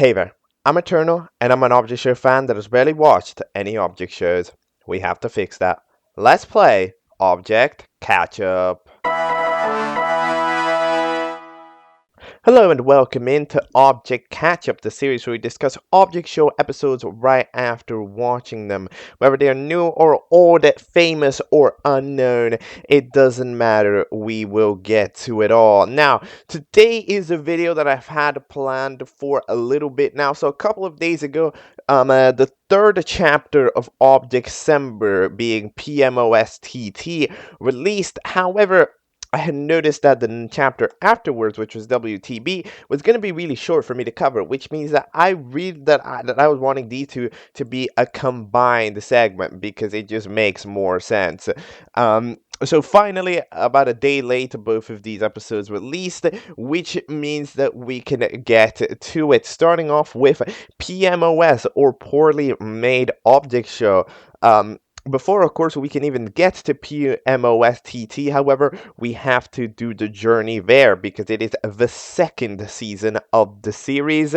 Hey there, I'm Eternal, and I'm an object show fan that has barely watched any object shows. We have to fix that. Let's play Object Catchup. Hello and welcome into Object Catchup, the series where we discuss object show episodes right after watching them. Whether they are new or old, famous or unknown, it doesn't matter, we will get to it all. Now, today is a video that I've had planned for a little bit now. So a couple of days ago, the third chapter of Objectcember, being PMOS TT, released. However, I had noticed that the chapter afterwards, which was WTB, was going to be really short for me to cover, which means that I was wanting these two to be a combined segment because it just makes more sense. So finally, about a day later, both of these episodes released, which means that we can get to it. Starting off with PMOS, or Poorly Made Object Show. Before, of course, we can even get to PMOS TT, however, we have to do the journey there because it is the second season of the series.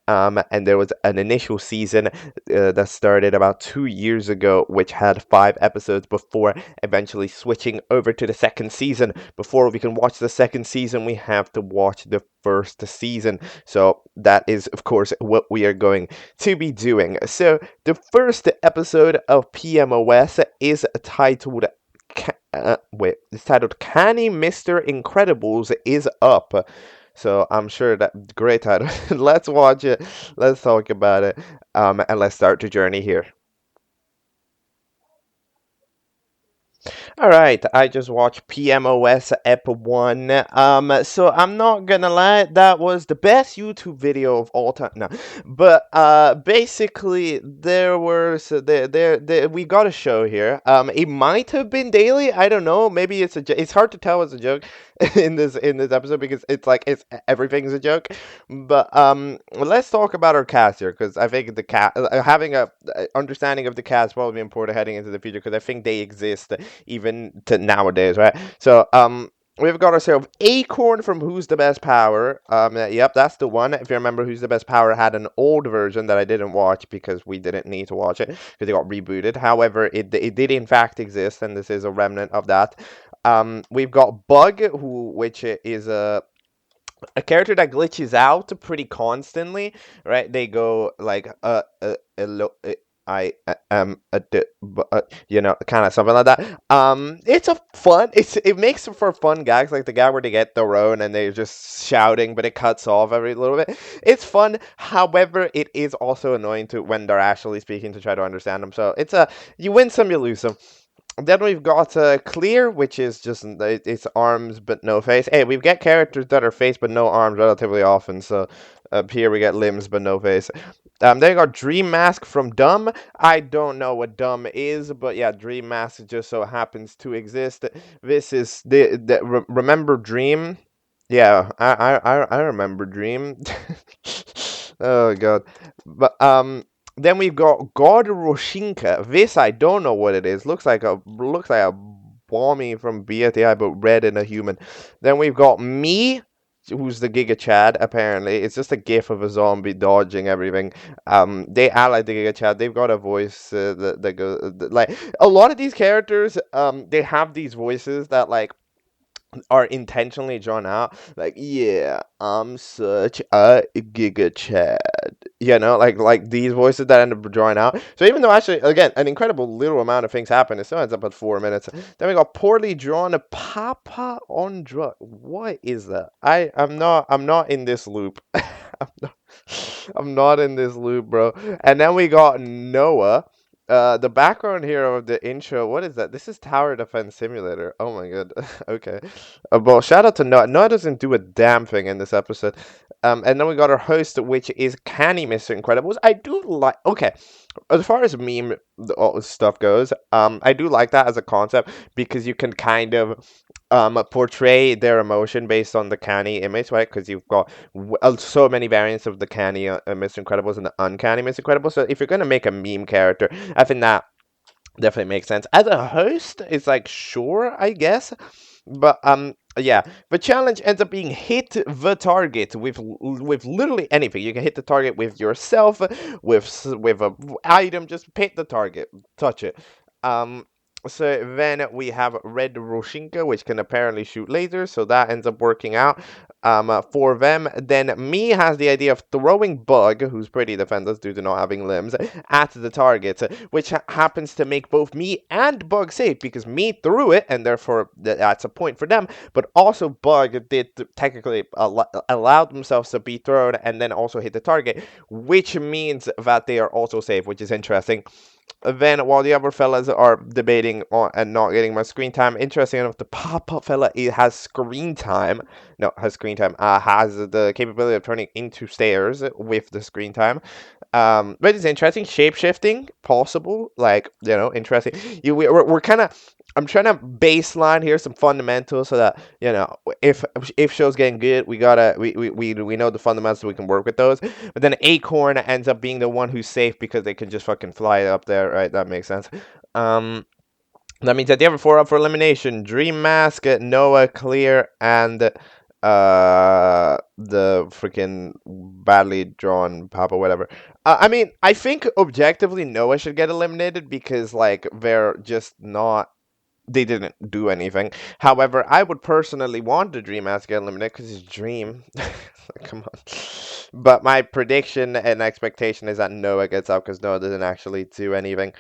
And there was an initial season that started about 2 years ago, which had 5 episodes before eventually switching over to the second season. Before we can watch the second season, we have to watch the first season. So that is, of course, what we are going to be doing. So the first episode of PMOS is titled it's titled Canny Mr. Incredibles is Up. So I'm sure that great title. Let's watch it. Let's talk about it. And let's start the journey here. Alright, I just watched PMOS Ep.57. So I'm not gonna lie, that was the best YouTube video of all time. No, but basically we got a show here. It might have been daily. I don't know. Maybe it's hard to tell it's a joke in this episode because it's everything's a joke. But let's talk about our cast here because I think having a understanding of the cast is probably important heading into the future because I think they exist even to nowadays, right? So, we've got ourselves Acorn from Who's the Best Power. Yep, that's the one. If you remember, Who's the Best Power had an old version that I didn't watch because we didn't need to watch it because it got rebooted. However, it did in fact exist, and this is a remnant of that. We've got Bug, which is a character that glitches out pretty constantly, right? They go like I am kind of something like that. It's a fun. It makes for fun gags, like the guy where they get thrown and they're just shouting, but it cuts off every little bit. It's fun. However, it is also annoying to when they're actually speaking to try to understand them. So you win some, you lose some. Then we've got Clear, which is just it's arms but no face. Hey, we get characters that are face but no arms relatively often. So up here we get limbs but no face. Then we got Dream Mask from Dumb. I don't know what Dumb is, but yeah, Dream Mask just so happens to exist. This is remember Dream? Yeah, I remember Dream. Oh god, but then we've got God Roshinka. This I don't know what it is. Looks like a Bommy from BTI, but red and a human. Then we've got Me, who's the Giga Chad. Apparently, it's just a gif of a zombie dodging everything. They act like the Giga Chad. They've got a voice that goes like a lot of these characters. They have these voices that like are intentionally drawn out, like, yeah, I'm such a Giga Chad, like these voices that end up drawing out. So even though actually, again, an incredible little amount of things happen, it still ends up at 4 minutes. Then we got Poorly Drawn Papa on Drug. What is that? I'm not in this loop. I'm not in this loop, bro. And then we got Noah. The background here of the intro, what is that? This is Tower Defense Simulator. Oh my god. Okay. Well, shout out to Noah. Noah doesn't do a damn thing in this episode. And then we got our host, which is Canny Mr. Incredibles. I do like... Okay. As far as meme stuff goes, I do like that as a concept because you can kind of portray their emotion based on the Canny image, right? Because you've got so many variants of the Canny Mr. Incredibles and the uncanny Mr. Incredibles. So if you're going to make a meme character, I think that definitely makes sense. As a host, it's like, sure, I guess. But yeah, the challenge ends up being hit the target with literally anything. You can hit the target with yourself, with a item. Just hit the target, touch it. Um, so then we have Red Roshinka, which can apparently shoot lasers, so that ends up working out for them. Then Me has the idea of throwing Bug, who's pretty defenseless due to not having limbs, at the target, which happens to make both Me and Bug safe because Me threw it, and therefore that's a point for them. But also Bug did technically allow themselves to be thrown and then also hit the target, which means that they are also safe, which is interesting. Then, while the other fellas are debating on and not getting much screen time, interesting enough, the pop-up fella has screen time. No, has screen time. Has the capability of turning into stairs with the screen time. But it's interesting. Shape shifting possible. Like, interesting. We're kind of. I'm trying to baseline here some fundamentals so that if show's getting good, we know the fundamentals, so we can work with those. But then Acorn ends up being the one who's safe because they can just fucking fly up there, right? That makes sense. That means that the other four up for elimination: Dream Mask, Noah, Clear, and the freaking badly drawn Papa, whatever. I mean, I think objectively Noah should get eliminated because like they're just not. They didn't do anything. However, I would personally want the Dream Mask to get eliminated because it's Dream. Come on. But my prediction and expectation is that Noah gets out because Noah doesn't actually do anything.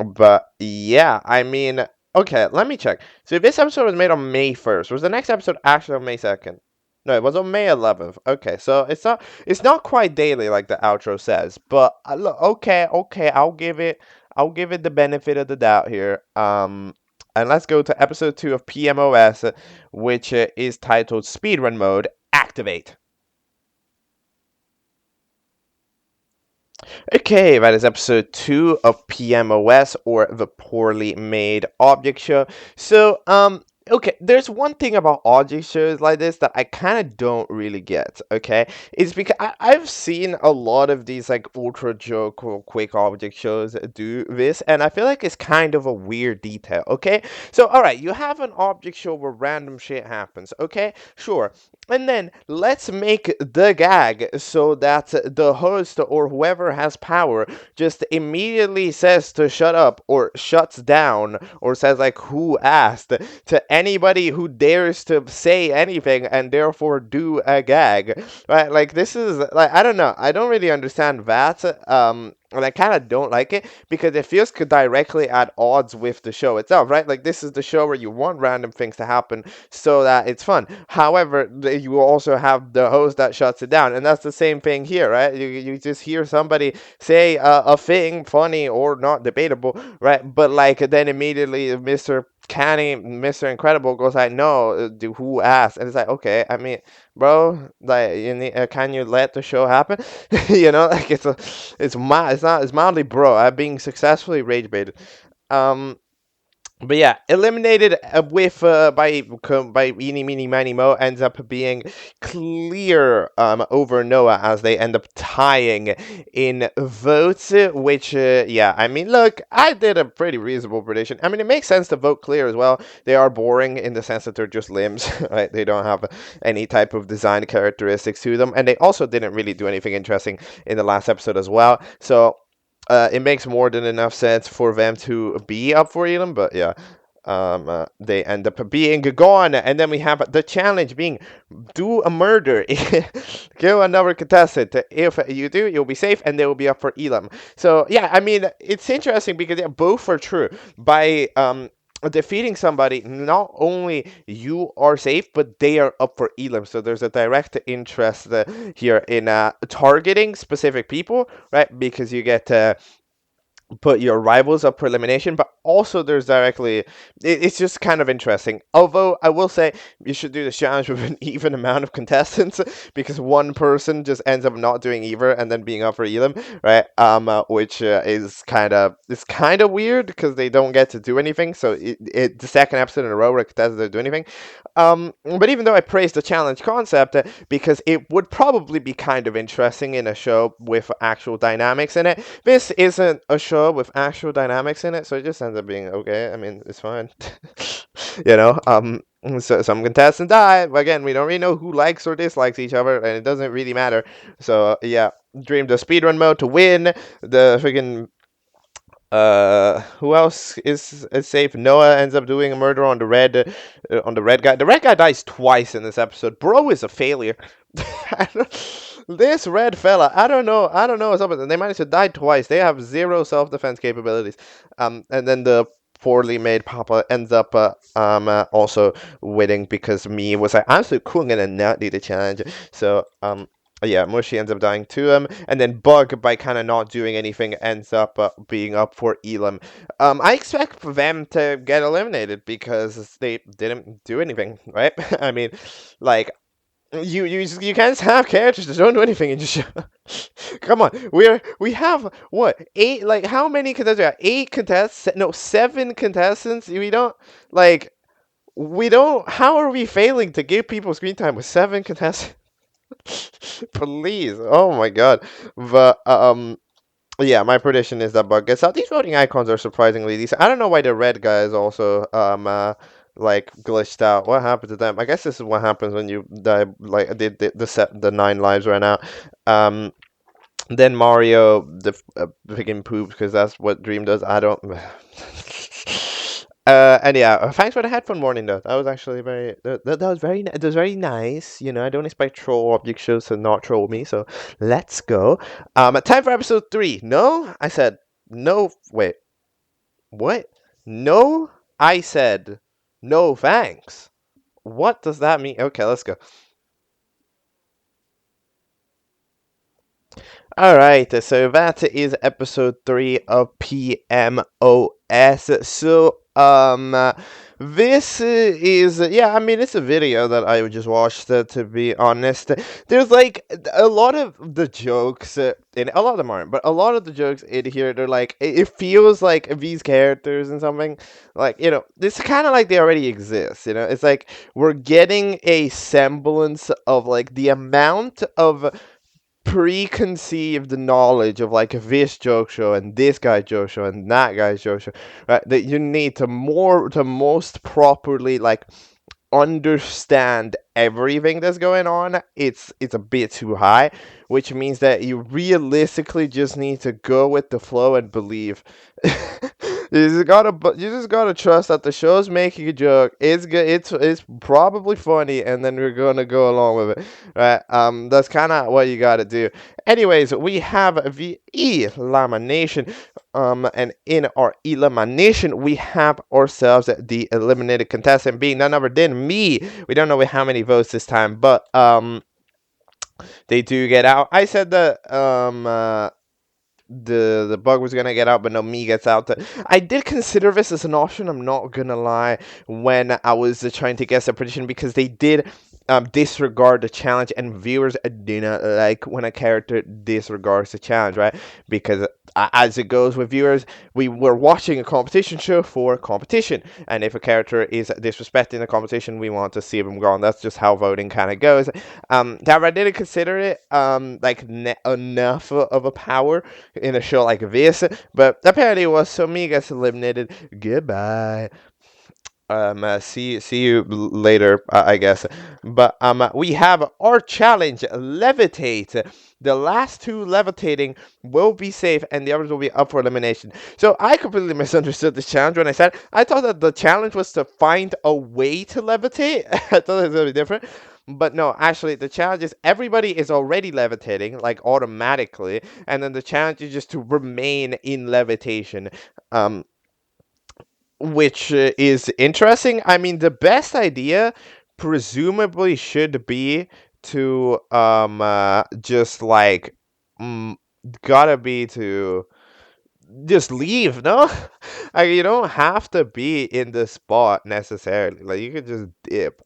But yeah, I mean, okay, let me check. So if this episode was made on May 1st, was the next episode actually on May 2nd? No, it was on May 11th. Okay, so it's not quite daily like the outro says, but look, okay, I'll give it the benefit of the doubt here. And let's go to episode 2 of PMOS, which is titled Speedrun Mode Activate. Okay, that is episode 2 of PMOS, or the Poorly Made Object Show. So, okay, there's one thing about object shows like this that I kind of don't really get, okay? It's because I've seen a lot of these, like, ultra joke or quick object shows do this, and I feel like it's kind of a weird detail, okay? So, alright, you have an object show where random shit happens, okay? Sure. And then let's make the gag so that the host or whoever has power just immediately says to shut up or shuts down or says like who asked to anybody who dares to say anything and therefore do a gag. Right? Like this is like I don't know. I don't really understand that. And I kind of don't like it because it feels directly at odds with the show itself, right? Like this is the show where you want random things to happen so that it's fun. However, you also have the host that shuts it down, and that's the same thing here, right? You just hear somebody say a thing funny or not debatable, right? But like then immediately Mr. Canny, Mr. Incredible goes like, no, who asked? And it's like, okay, I mean, bro, like, can you let the show happen? Like it's mildly bro. I'm being successfully rage baited. But yeah, eliminated with by Eeny Meeny Miny Mo ends up being Clear over Noah as they end up tying in votes, which yeah, I mean, look, I did a pretty reasonable prediction. I mean, it makes sense to vote Clear as well. They are boring in the sense that they're just limbs, right? They don't have any type of design characteristics to them, and they also didn't really do anything interesting in the last episode as well. So it makes more than enough sense for them to be up for Elam, but yeah. They end up being gone, and then we have the challenge being do a murder, kill another contestant. If you do, you'll be safe, and they will be up for Elam. So yeah, I mean, it's interesting because both are true. By defeating somebody, not only you are safe, but they are up for Elam. So there's a direct interest here in targeting specific people, right? Because you get to put your rivals up for elimination, but also there's it's just kind of interesting. Although I will say you should do this challenge with an even amount of contestants because one person just ends up not doing either and then being up for Elam, right? Which is kind of weird because they don't get to do anything. So the second episode in a row where contestants don't do anything. But even though I praise the challenge concept because it would probably be kind of interesting in a show with actual dynamics in it, this isn't a show with actual dynamics in it, so it just ends up being okay. I mean, it's fine. So some contestants die. Again, we don't really know who likes or dislikes each other, and it doesn't really matter. So yeah, Dream the speedrun mode to win. The freaking who else is safe? Noah ends up doing a murder on the red guy. The red guy dies twice in this episode. Bro is a failure. This red fella, I don't know what's up with them. They managed to die twice. They have zero self-defense capabilities. And then the poorly made Papa ends up also winning because me was like, I'm so cool, I'm gonna not do the challenge. So yeah, Mushy ends up dying to him, and then Bug, by kind of not doing anything, ends up being up for Elam. I expect them to get eliminated because they didn't do anything, right? I mean, like you can't have characters that don't do anything in your show. Come on, we have what, eight? Like how many contestants? We have? Eight contestants? No, seven contestants. We don't. How are we failing to give people screen time with seven contestants? Please, oh my god. But yeah, my prediction is that Bug gets out. These voting icons are surprisingly decent. I don't know why the red guy is also like glitched out. What happened to them? I guess this is what happens when you die. Like the 9 lives right now. Um, then Mario the freaking poops because that's what Dream does. I don't. And yeah, thanks for the headphone warning though. That was actually that was that was very nice. You know, I don't expect troll object shows to not troll me, so let's go. Time for episode 3. No, I said no. Wait, what? No, I said no. Thanks. What does that mean? Okay, let's go. All right, so that is episode 3 of PMOS. So, this is, yeah, I mean, it's a video that I just watched, to be honest. There's like a lot of the jokes, and a lot of them aren't, but a lot of the jokes in here, they're like, it feels like these characters and something, like, you know, it's kind of like they already exist, you know? It's like we're getting a semblance of like the amount of preconceived knowledge of like this joke show and this guy's joke show and that guy's joke show, right? That you need to most properly like understand everything that's going on. It's a bit too high, which means that you realistically just need to go with the flow and believe. You just gotta trust that the show's making a joke. It's good. It's probably funny, and then we're gonna go along with it, right? That's kind of what you gotta do. Anyways, we have the elimination. And in our elimination, we have ourselves the eliminated contestant being none other than me. We don't know how many votes this time, but they do get out. I said that the bug was gonna get out, but no, me gets out. I did consider this as an option. I'm not gonna lie. When I was trying to guess a prediction, because they did disregard the challenge, and viewers do not like when a character disregards the challenge, right? Because as it goes with viewers, we were watching a competition show for competition, and if a character is disrespecting the competition, we want to see them gone. That's just how voting kind of goes. However, I didn't consider it like enough of a power in a show like this, but apparently it was. So me gets eliminated. Goodbye. See you later, I guess. But we have our challenge, levitate. The last two levitating will be safe, and the others will be up for elimination. So I completely misunderstood this challenge when I thought that the challenge was to find a way to levitate. I thought it was gonna be different. But no, actually, the challenge is everybody is already levitating, like automatically, and then the challenge is just to remain in levitation. Which is interesting. I mean, the best idea presumably should be to just like gotta be to just leave, no? Like you don't have to be in the spot necessarily. Like you could just dip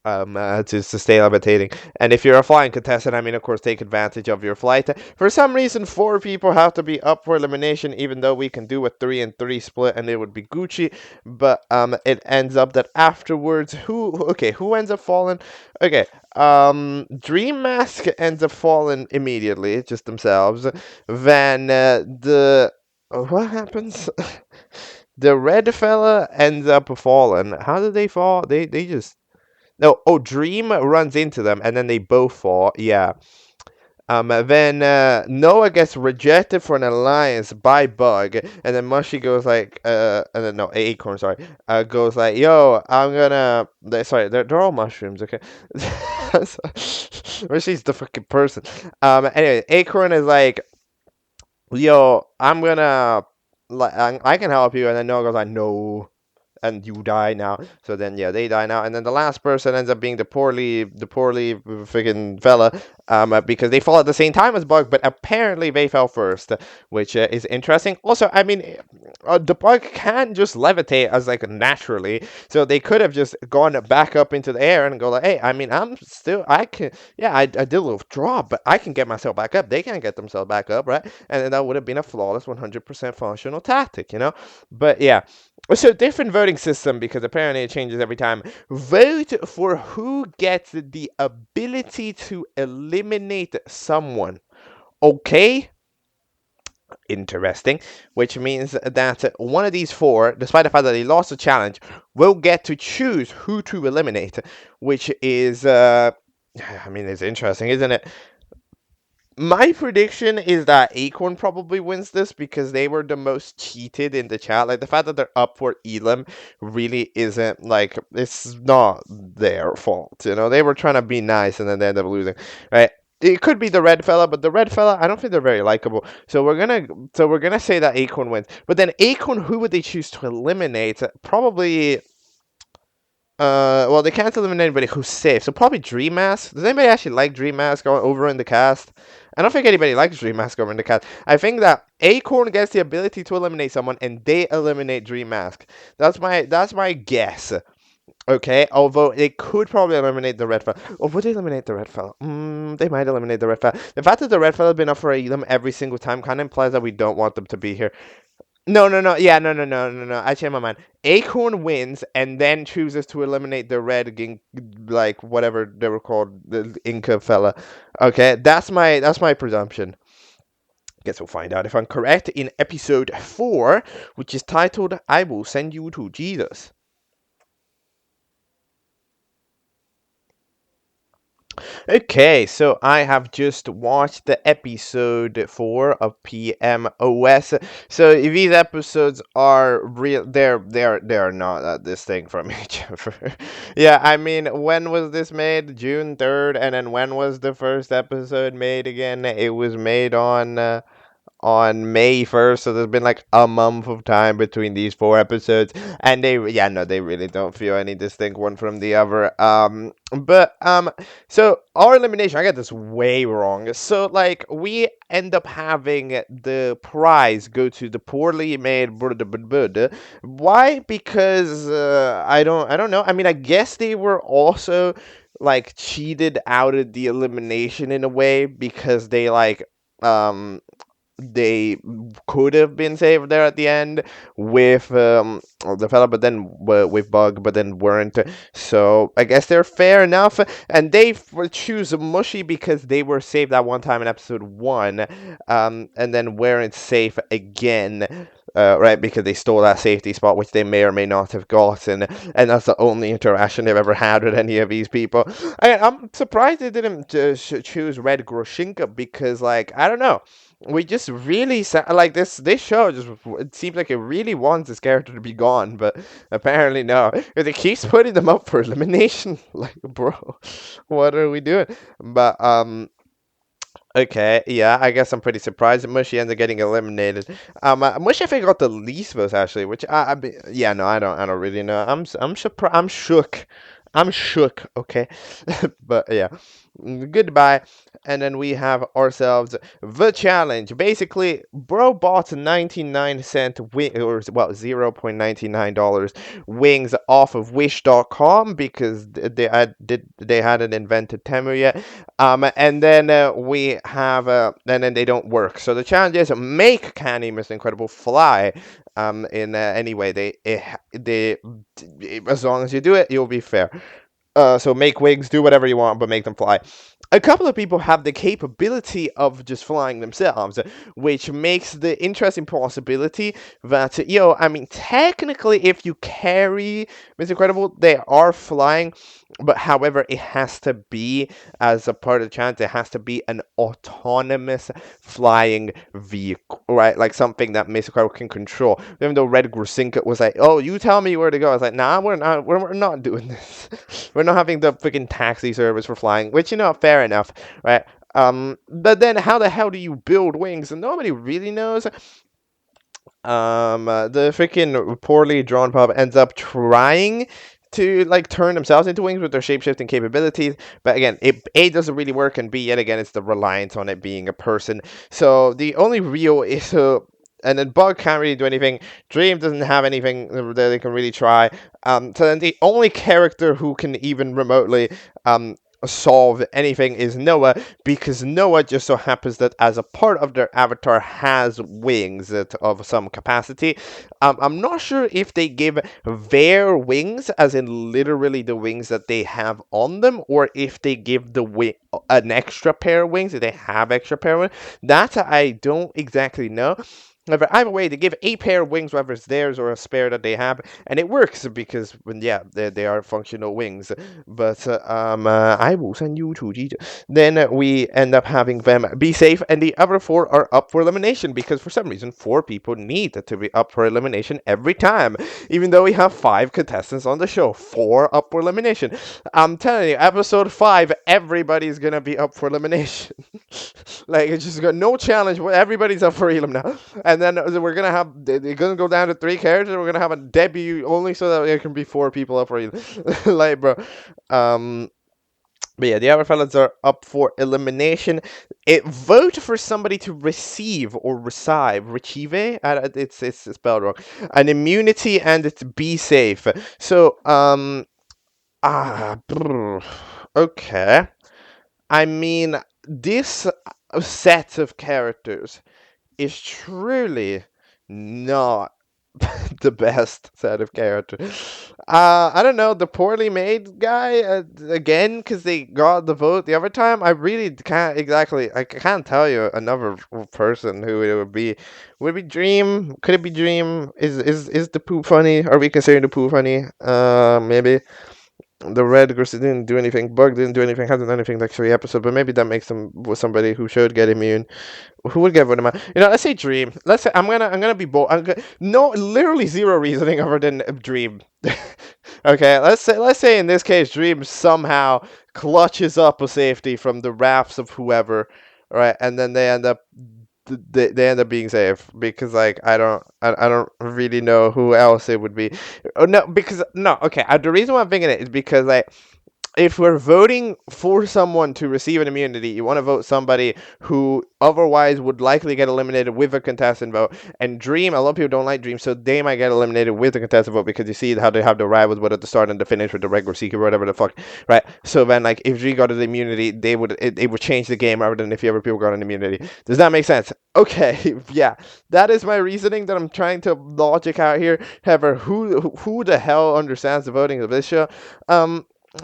to stay levitating. And if you're a flying contestant, I mean, of course, take advantage of your flight. For some reason, 4 people have to be up for elimination, even though we can do a 3-3 split and it would be Gucci. But it ends up that afterwards, who ends up falling? Okay, Dream Mask ends up falling immediately, just themselves. Then what happens? The red fella ends up falling. How did they fall? They just no. Oh, Dream runs into them, and then they both fall. Yeah. Then Noah gets rejected for an alliance by Bug, and then Mushy goes like, and then no, Acorn, sorry, goes like, "Yo, I'm gonna." Sorry, they're all mushrooms, okay? Mushy's the fucking person. Anyway, Acorn is like, "Yo, I'm gonna, like, I can help you," and then Noah goes like, "No." And you die now. So then, yeah, they die now, and then the last person ends up being the poorly freaking fella, because they fall at the same time as Bug, but apparently they fell first, which is interesting. Also, I mean, the Bug can just levitate as like naturally, so they could have just gone back up into the air and go like, hey, I mean, I can, yeah, I did a little drop, but I can get myself back up. They can't get themselves back up, right? And then that would have been a flawless 100% functional tactic, you know. But yeah. So different voting system because apparently it changes every time. Vote for who gets the ability to eliminate someone. Okay? Interesting. Which means that one of these four, despite the fact that they lost the challenge, will get to choose who to eliminate. Which is, I mean, it's interesting, isn't it? My prediction is that Acorn probably wins this because they were the most cheated in the chat. Like the fact that they're up for Elam really isn't like it's not their fault. You know, they were trying to be nice and then they end up losing. Right? It could be the red fella, but the red fella, I don't think they're very likable. So we're gonna say that Acorn wins. But then Acorn, who would they choose to eliminate? Probably well, they can't eliminate anybody who's safe, so probably Dream Mask. Does anybody actually like Dream Mask over in the cast? I don't think anybody likes Dream Mask over in the cast. I think that Acorn gets the ability to eliminate someone, and they eliminate Dream Mask. That's my guess. Okay, although they could probably eliminate the red fella. Or would they eliminate the red fella? They might eliminate the red fella. The fact that the red fella has been up for Elam every single time kind of implies that we don't want them to be here. No, no, no. Yeah, no, no, no, no, no. I changed my mind. Acorn wins and then chooses to eliminate the like whatever they were called, the Inca fella. Okay, that's my presumption. Guess we'll find out if I'm correct in episode 4, which is titled "I Will Send You to Jesus." Okay, so I have just watched the episode 4 of PMOS. So these episodes are real. They're not this thing from each other. Yeah, I mean, when was this made? June 3rd, and then when was the first episode made again? It was made on May 1st, so there's been like a month of time between these 4 episodes, and they really don't feel any distinct one from the other. So our elimination, I got this way wrong. So like we end up having the prize go to the poorly made Buddha. Why? Because I don't know. I mean, I guess they were also like cheated out of the elimination in a way because um they could have been saved there at the end with the fella, but then with Bug, but then weren't. So I guess they're fair enough, and they choose Mushy because they were saved that one time in episode 1, and then weren't safe again. Right, because they stole that safety spot, which they may or may not have gotten, and that's the only interaction they've ever had with any of these people. I'm surprised they didn't choose Red Groshinka because, like, I don't know, we just really like this show just it seems like it really wants this character to be gone, but apparently no, because it keeps putting them up for elimination. Like, bro, what are we doing? But okay, yeah, I guess I'm pretty surprised that Mushy ended up getting eliminated. Mushy I think got the least votes actually, which yeah, no, I don't really know. I'm surprised. I'm shook. Okay, but yeah, goodbye. And then we have ourselves the challenge. Basically, bro bought 99-cent wing, or well, $0.99 wings off of Wish.com because they hadn't invented Temu yet. And then and then they don't work. So the challenge is make Canny, Mr. Incredible, fly. In any way, they as long as you do it, you'll be fair. So make wings, do whatever you want, but make them fly. A couple of people have the capability of just flying themselves, which makes the interesting possibility that, I mean, technically, if you carry Mr. Incredible, they are flying, but however, it has to be, as a part of the chance, it has to be an autonomous flying vehicle, right? Like something that Mr. Incredible can control. Even though Red Grusinka was like, "Oh, you tell me where to go," I was like, "Nah, we're not doing this. We're not having the freaking taxi service for flying," which, fair enough, right? But then how the hell do you build wings? And nobody really knows. The freaking poorly drawn pup ends up trying to like turn themselves into wings with their shape-shifting capabilities, but again, it A doesn't really work, and B, yet again, it's the reliance on it being a person. So the only real issue, and then Bug can't really do anything. Dream doesn't have anything that they can really try. So then the only character who can even remotely solve anything is Noah, because Noah just so happens that as a part of their avatar has wings of some capacity. I'm not sure if they give their wings, as in literally the wings that they have on them, or if they give the an extra pair of wings, if they have extra pair of wings. That I don't exactly know. However, either way, they give a pair of wings, whether it's theirs or a spare that they have, and it works because, yeah, they are functional wings. But I will send you to Gita. Then we end up having them be safe, and the other four are up for elimination because for some reason 4 people need to be up for elimination every time, even though we have 5 contestants on the show. 4 up for elimination. I'm telling you, episode 5, everybody's gonna be up for elimination. Like, it's just got no challenge. Everybody's up for elim now, and then we're gonna have they're gonna go down to 3 characters. We're gonna have a debut only so that there can be 4 people up for elim. Like, bro. But yeah, the other fellas are up for elimination. Vote for somebody to receive or retrieve. It's spelled wrong. An immunity, and it's be safe. So okay. I mean, this set of characters is truly not the best set of characters. I don't know, the poorly made guy, again, because they got the vote the other time. I really can't exactly, I can't tell you another person who it would be. Would it be Dream? Could it be Dream? Is the poop funny? Are we considering the poop funny? Maybe. The Red Ghost didn't do anything. Bug didn't do anything. Hasn't done anything like 3 episodes. But maybe that makes them somebody who should get immune. Who would get rid of him? Let's say Dream. Let's say I'm gonna be bold. No, literally zero reasoning other than Dream. Okay, let's say in this case Dream somehow clutches up a safety from the wraths of whoever, right? And then they end up being safe because like I don't really know who else it would be. Oh no, because no, okay. The reason why I'm thinking it is because like if we're voting for someone to receive an immunity, you want to vote somebody who otherwise would likely get eliminated with a contestant vote. And Dream, a lot of people don't like Dream, so they might get eliminated with the contestant vote because you see how they have the rivals with at the start and the finish with the regular seeker, whatever the fuck, right? So then, like, if Dream got an immunity, it would change the game rather than if the other people got an immunity. Does that make sense? Okay, yeah, that is my reasoning that I'm trying to logic out here. However, who the hell understands the voting of this show?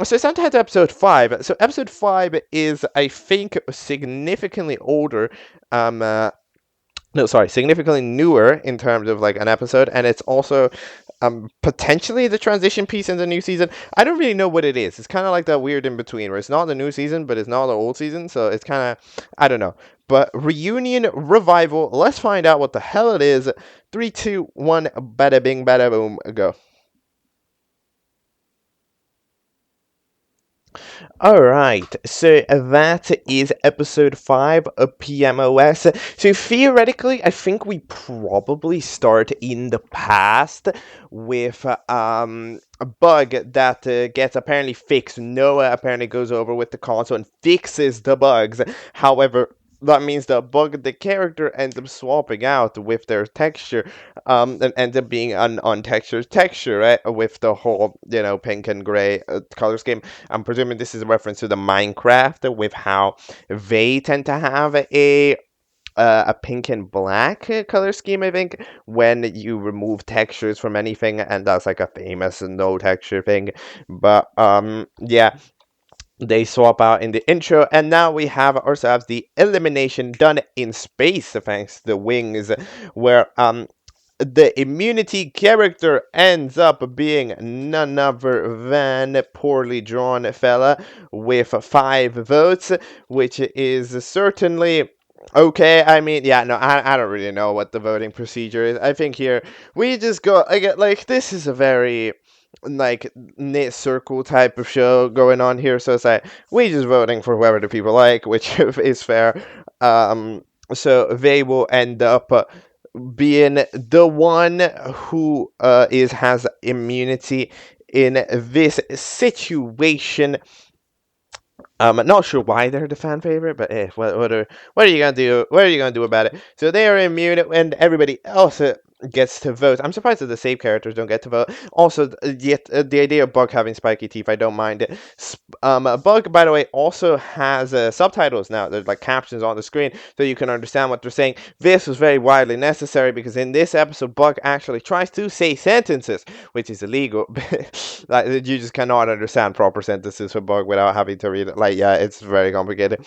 So it's time to head to episode 5. So episode 5 is, I think, significantly older. No, sorry, significantly newer in terms of like an episode, and it's also potentially the transition piece in the new season. I don't really know what it is. It's kind of like that weird in between where it's not the new season, but it's not the old season. So it's kind of, I don't know. But reunion revival. Let's find out what the hell it is. 3, 2, 1. Bada bing, bada boom. Go. Alright, so that is episode 5 of PMOS. So theoretically, I think we probably start in the past with a bug that gets apparently fixed. Noah apparently goes over with the console and fixes the bugs. However, that means the bug, the character ends up swapping out with their texture, and ends up being an untextured texture, right? With the whole, pink and gray color scheme. I'm presuming this is a reference to the Minecraft with how they tend to have a a pink and black color scheme, I think, when you remove textures from anything, and that's like a famous no texture thing. But yeah, they swap out in the intro, and now we have ourselves the elimination done in space thanks to the wings, where the immunity character ends up being none other than poorly drawn fella with 5 votes, which is certainly okay. I mean, yeah, no, I don't really know what the voting procedure is. I think here we just go, I get like, this is a very like knit circle type of show going on here, so it's like we just voting for whoever the people like, which is fair. So they will end up being the one who is has immunity in this situation. Not sure why they're the fan favorite, but what are you gonna do? What are you gonna do about it? So they are immune, and everybody else gets to vote. I'm surprised that the save characters don't get to vote. Also, yet the idea of Bug having spiky teeth, I don't mind it. Bug, by the way, also has subtitles now. There's like captions on the screen, so you can understand what they're saying. This was very widely necessary because in this episode, Bug actually tries to say sentences, which is illegal. Like, you just cannot understand proper sentences for Bug without having to read it. Like, yeah, it's very complicated.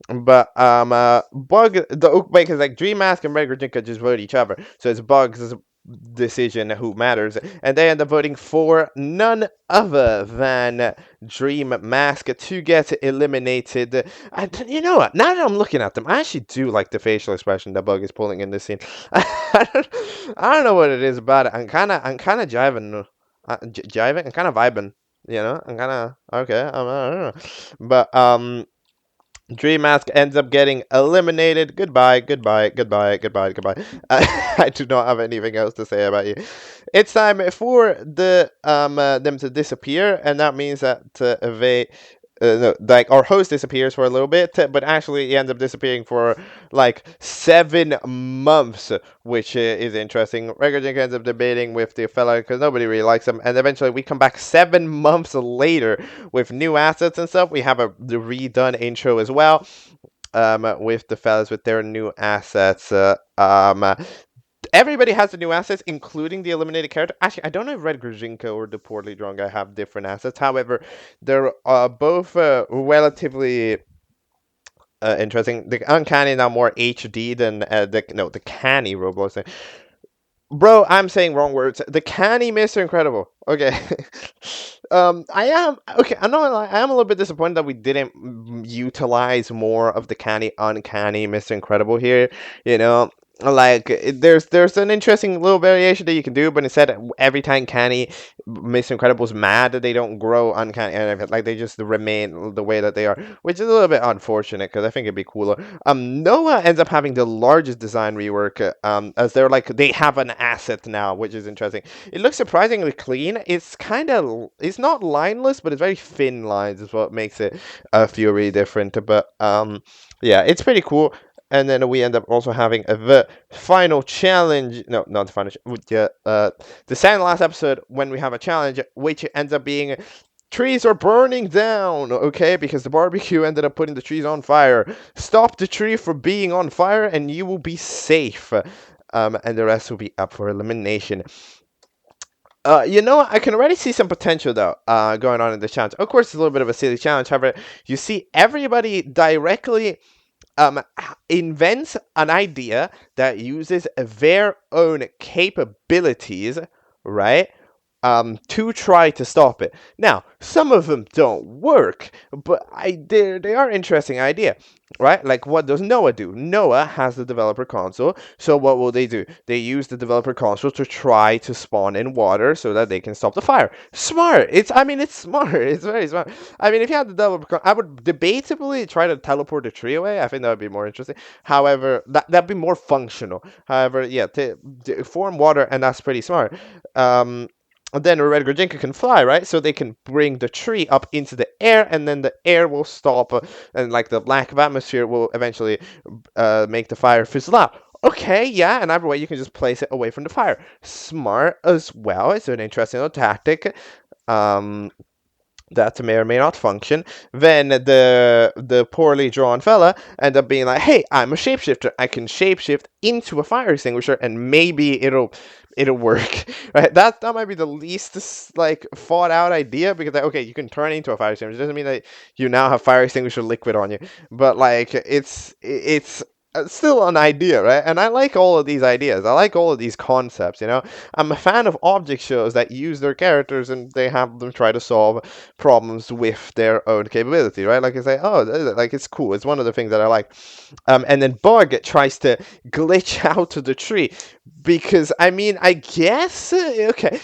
But Bug, the Oak Bakers, like Dream Mask and Regular Jinka just vote each other, so it's Bug's decision who matters, and they end up voting for none other than Dream Mask to get eliminated. And you know what? Now that I'm looking at them, I actually do like the facial expression that Bug is pulling in this scene. I don't know what it is about it. I'm kind of jiving. Jiving. I'm kind of vibing. You know, I'm kind of okay. I don't know, but Dream Mask ends up getting eliminated. Goodbye, goodbye, goodbye, goodbye, goodbye. I do not have anything else to say about you. It's time for them to disappear, and that means that they. No, like our host disappears for a little bit, but actually he ends up disappearing for like 7 months, which is interesting. Regarding ends up debating with the fella because nobody really likes him, and eventually we come back 7 months later with new assets and stuff. We have the redone intro as well, with the fellas with their new assets. Everybody has the new assets, including the eliminated character. Actually, I don't know if Red Grzynkko or the poorly drawn guy have different assets. However, they're both relatively interesting. The Uncanny now more HD than the Canny Roblox. Bro, I'm saying wrong words. The Canny Mr. Incredible. Okay. I am okay. I know I am a little bit disappointed that we didn't utilize more of the Uncanny Mr. Incredible here. You know, like there's an interesting little variation that you can do, but instead every time Canny Mr. Incredible's mad that they don't grow uncanny, and like they just remain the way that they are, which is a little bit unfortunate because I think it'd be cooler. Noah ends up having the largest design rework, as they're like they have an asset now, which is interesting. It looks surprisingly clean. It's not lineless, but it's very thin lines is what makes it feel really different. But yeah, it's pretty cool. And then we end up also having the final challenge. No, not the final. Yeah, the second last episode when we have a challenge, which ends up being trees are burning down. Okay, because the barbecue ended up putting the trees on fire. Stop the tree from being on fire, and you will be safe. And the rest will be up for elimination. You know what? I can already see some potential though, going on in the challenge. Of course, it's a little bit of a silly challenge. However, you see everybody directly invents an idea that uses their own capabilities, right? To try to stop it. Now, some of them don't work, but they are interesting idea, right? Like, what does Noah do? Noah has the developer console, so what will they do? They use the developer console to try to spawn in water so that they can stop the fire. Smart. It's smart. It's very smart. I mean, if you had the developer I would debatably try to teleport the tree away. I think that would be more interesting. However, that'd be more functional. However, yeah, to form water, and that's pretty smart. Then a red Grzynkko can fly, right? So they can bring the tree up into the air, and then the air will stop, and like the lack of atmosphere will eventually make the fire fizzle out. Okay, yeah, and either way, you can just place it away from the fire. Smart as well. It's an interesting little tactic. that may or may not function. Then the poorly drawn fella end up being like, "Hey, I'm a shapeshifter. I can shapeshift into a fire extinguisher, and maybe it'll work." Right? That might be the least like thought out idea because like, okay, you can turn into a fire extinguisher. It doesn't mean that you now have fire extinguisher liquid on you, but like it's still an idea, right? And I like all of these ideas. I like all of these concepts. I'm a fan of object shows that use their characters and they have them try to solve problems with their own capability, right? Like I say, oh, like it's cool. It's one of the things that I like. And then Bug tries to glitch out of the tree because I mean, I guess okay,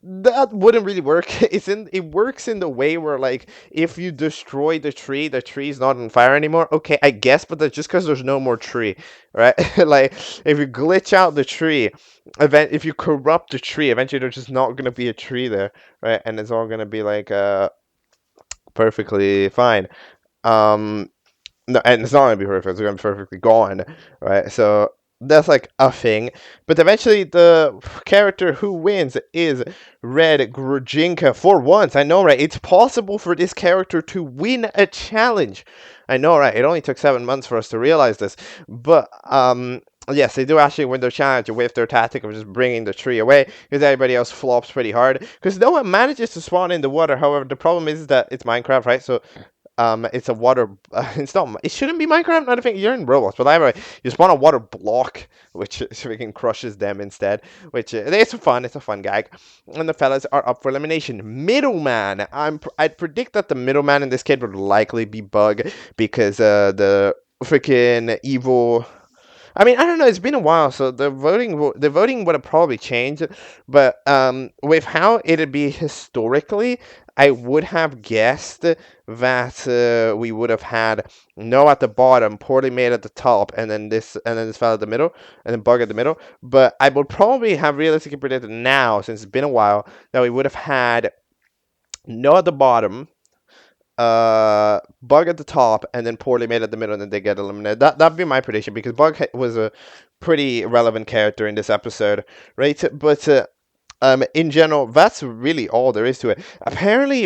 that wouldn't really work. It works in the way where like if you destroy the tree's not on fire anymore. Okay, I guess, but that's just because there's no more tree, right? Like if you glitch out the tree, if you corrupt the tree, eventually there's just not gonna be a tree there, right? And it's all gonna be like perfectly fine. Um, no, and it's not gonna be perfect. It's gonna be perfectly gone, right? So that's like a thing. But eventually, the character who wins is Red Grujinka. For once, I know, right? It's possible for this character to win a challenge. I know, right? It only took 7 months for us to realize this, but yes, they do actually win their challenge with their tactic of just bringing the tree away because everybody else flops pretty hard. Because no one manages to spawn in the water. However, the problem is that it's Minecraft, right? So it's a water. It's not. It shouldn't be Minecraft. Not a thing. You're in Roblox, but anyway, you spawn a water block, which freaking crushes them instead. Which it's fun. It's a fun gag. And the fellas are up for elimination. Middleman. I'd predict that the middleman in this kid would likely be Bug because the freaking evil. I mean, I don't know. It's been a while, so the voting would have probably changed. But with how it'd be historically, I would have guessed that we would have had no at the bottom, poorly made at the top, and then this fell at the middle, and then Bug at the middle. But I would probably have realistically predicted now, since it's been a while, that we would have had no at the bottom, Bug at the top, and then poorly made at the middle, and then they get eliminated. That'd be my prediction because Bug was a pretty relevant character in this episode, right? But in general, that's really all there is to it. Apparently,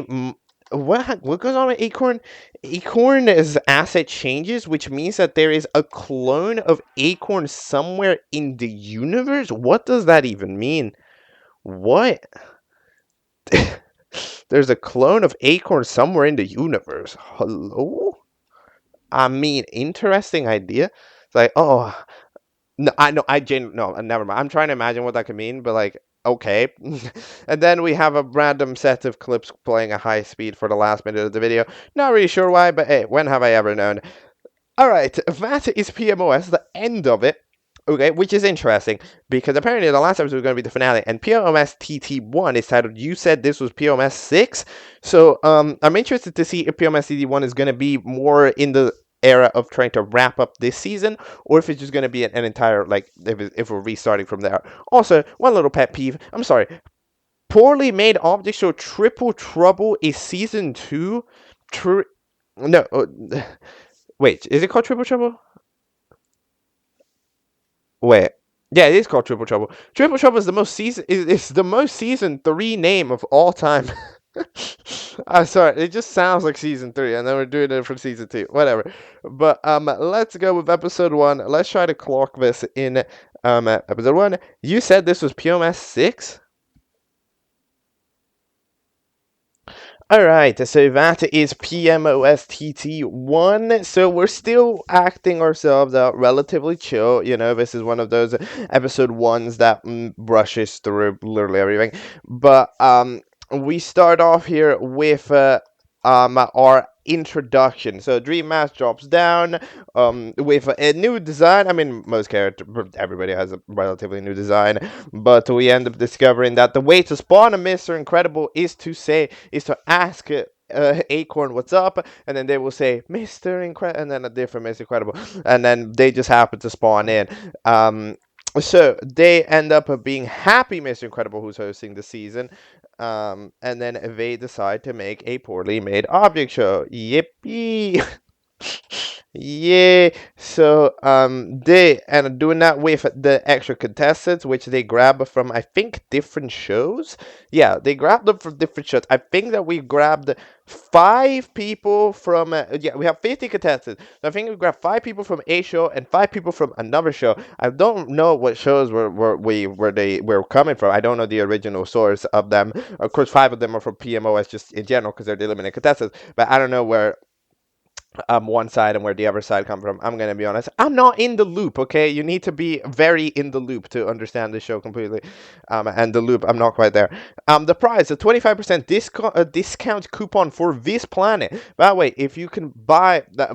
what goes on with Acorn? Acorn's asset changes, which means that there is a clone of Acorn somewhere in the universe. What does that even mean? What? There's a clone of Acorn somewhere in the universe. Hello? I mean, interesting idea. It's like, oh, no, no, never mind. I'm trying to imagine what that could mean, but like, okay. And then we have a random set of clips playing at high speed for the last minute of the video. Not really sure why, but hey, when have I ever known? Alright, that is PMOS, the end of it. Okay, which is interesting because apparently the last episode was going to be the finale, and PMOS TT1 is titled "You Said This Was PMOS 6." So I'm interested to see if PMOS TT1 is going to be more in the era of trying to wrap up this season, or if it's just going to be an entire like if we're restarting from there. Also, one little pet peeve. I'm sorry. Poorly made object show Triple Trouble is season 2. No. Wait, is it called Triple Trouble? Wait. Yeah, it is called Triple Trouble. Triple Trouble is the most season. It's the most season 3 name of all time. I'm sorry, it just sounds like season 3, and then we're doing it for season 2. Whatever. But let's go with episode 1. Let's try to clock this in episode 1. You said this was PMS 6. Alright, so that is PMOSTT1. So we're still acting ourselves out relatively chill. This is one of those episode 1s that brushes through literally everything. But we start off here with our introduction. So Dream Mask drops down with a new design. I mean, everybody has a relatively new design, but we end up discovering that the way to spawn a Mr. Incredible is to ask Acorn what's up, and then they will say Mr. Incredible, and then a different Mr. Incredible, and then they just happen to spawn in. So they end up being Happy Mr. Incredible, who's hosting the season, and then they decide to make a poorly made object show. Yippee! Yeah, so they and doing that with the extra contestants, which they grab from I think different shows. Yeah, they grabbed them from different shows. I think that we grabbed 5 people from yeah, we have 50 contestants. So I think we grabbed 5 people from a show and 5 people from another show. I don't know what shows were they were coming from. I don't know the original source of them. Of course, 5 of them are from PMOS just in general because they're the eliminated contestants. But I don't know where one side and where the other side come from. I'm gonna be honest. I'm not in the loop. Okay, you need to be very in the loop to understand the show completely. And the loop, I'm not quite there. The price, a 25% discount coupon for this planet. By the way, if you can buy that,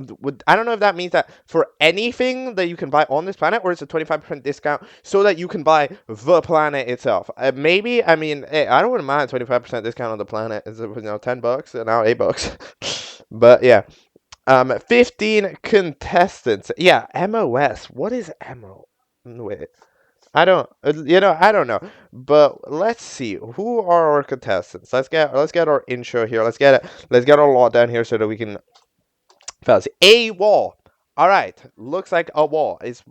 I don't know if that means that for anything that you can buy on this planet, or it's a 25% discount so that you can buy the planet itself. Maybe, I mean, hey, I don't mind 25% discount on the planet. It's $10 and now $8. But yeah. 15 contestants. Yeah, MOS. What is MO? Wait, I don't know. But let's see. Who are our contestants? Let's get our intro here. Let's get our law down here so that we can. Fellas, a wall. All right, looks like a wall. It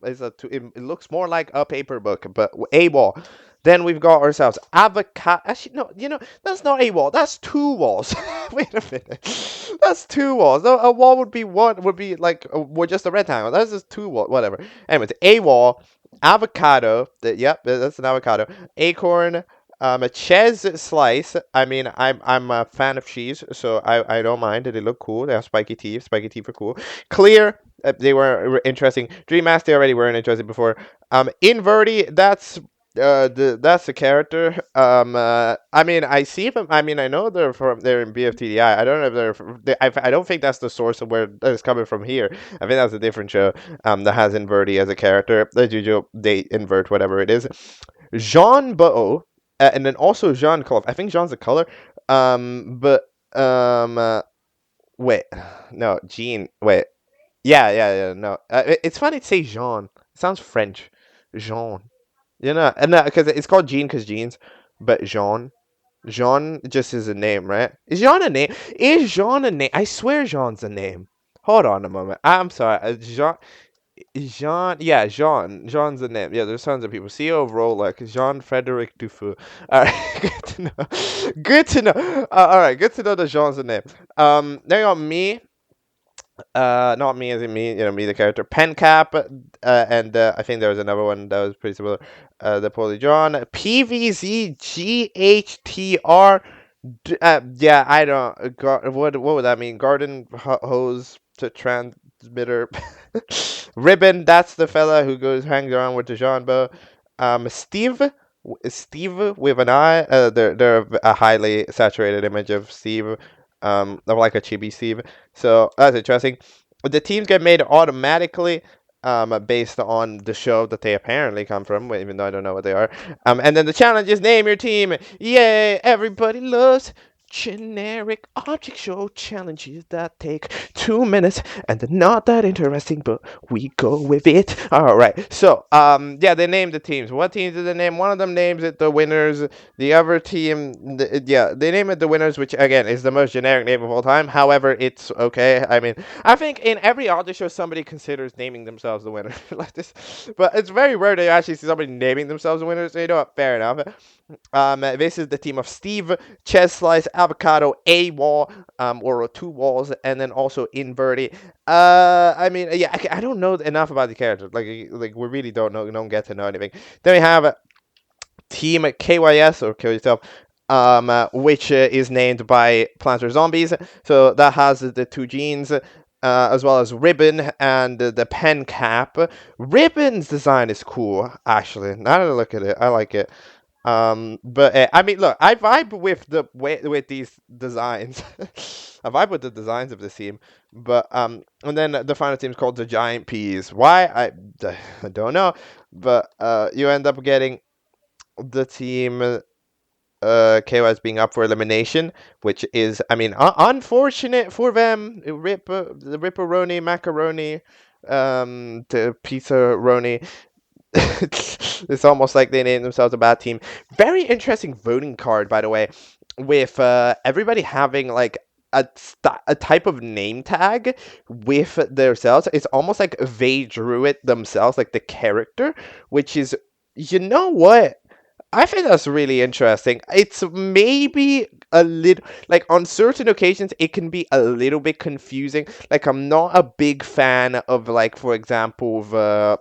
looks more like a paper book, but a wall. Then we've got ourselves avocado. Actually, no, that's not a wall. That's 2 walls. Wait a minute. That's 2 walls. No, a wall would be one. Would be like just a rectangle. That's just 2 walls. Whatever. Anyways, a wall, avocado. Yep, that's an avocado. Acorn. A cheese slice. I mean, I'm a fan of cheese, so I don't mind. They look cool. They have spiky teeth. Spiky teeth are cool. Clear. They were interesting. Dream Mask, they already weren't interesting before. Inverti. That's the character. I mean, I see them. I mean, I know they're in BFTDI. I don't know if I don't think that's the source of where it's coming from here. I think that's a different show. That has Inverti as a character. As usual, they invert whatever it is. Jean Bo. And then also Jean Color. I think Jean's a color. But wait, no, Jean. Wait, yeah. No, it's funny to say Jean. It sounds French. Jean. And because it's called Jean because jeans, but Jean. Jean just is a name, right? Is Jean a name? Is Jean a name? I swear Jean's a name. Hold on a moment. I'm sorry. Jean, yeah, Jean. Jean's the name. Yeah, there's tons of people. CEO of Rolex, Jean Frederic Dufour. All right, good to know. Good to know. All right, good to know that Jean's the name. There you go. Me, not me as in me, me the character. Pen Cap, and I think there was another one that was pretty similar. The Polygon, PVZGHTR. Yeah, I don't. What would that mean? Garden hose to transmitter. Ribbon, that's the fella who hangs around with the Jeanbo. Steve with an I. They're a highly saturated image of Steve. Of like a chibi Steve. So that's interesting. The teams get made automatically. Based on the show that they apparently come from, even though I don't know what they are. And then the challenge is name your team. Yay! Everybody loves generic object show challenges that take 2 minutes and they're not that interesting, but we go with it. All right. So, yeah, they named the teams. What teams did they name? One of them names it the winners. The other team, they name it the winners, which again is the most generic name of all time. However, it's okay. I mean, I think in every object show somebody considers naming themselves the winner like this, but it's very rare to actually see somebody naming themselves the winner. So you know what? Fair enough. This is the team of Steve, Chess Slice, Avocado, A Wall, or 2 walls, and then also Inverti. I mean, yeah, I don't know enough about the characters. Like we really don't get to know anything. Then we have Team KYS or Kill Yourself, which is named by Plants vs Zombies. So that has the 2 genes. As well as Ribbon and the pen cap. Ribbon's design is cool, actually. Now that I look at it, I like it. But I mean, look, I vibe with these designs. I vibe with the designs of this team. But and then the final team is called the Giant Peas. Why? I don't know. But you end up getting the team KY's being up for elimination, which is, I mean, unfortunate for them. The Ripperoni, Macaroni, the Pizza-roni. It's almost like they named themselves a bad team. Very interesting voting card, by the way, with everybody having like a type of name tag with themselves. It's almost like they drew it themselves, like the character, which is, you know what? I think that's really interesting. It's maybe a little, like, on certain occasions it can be a little bit confusing. Like, I'm not a big fan of, like, for example, the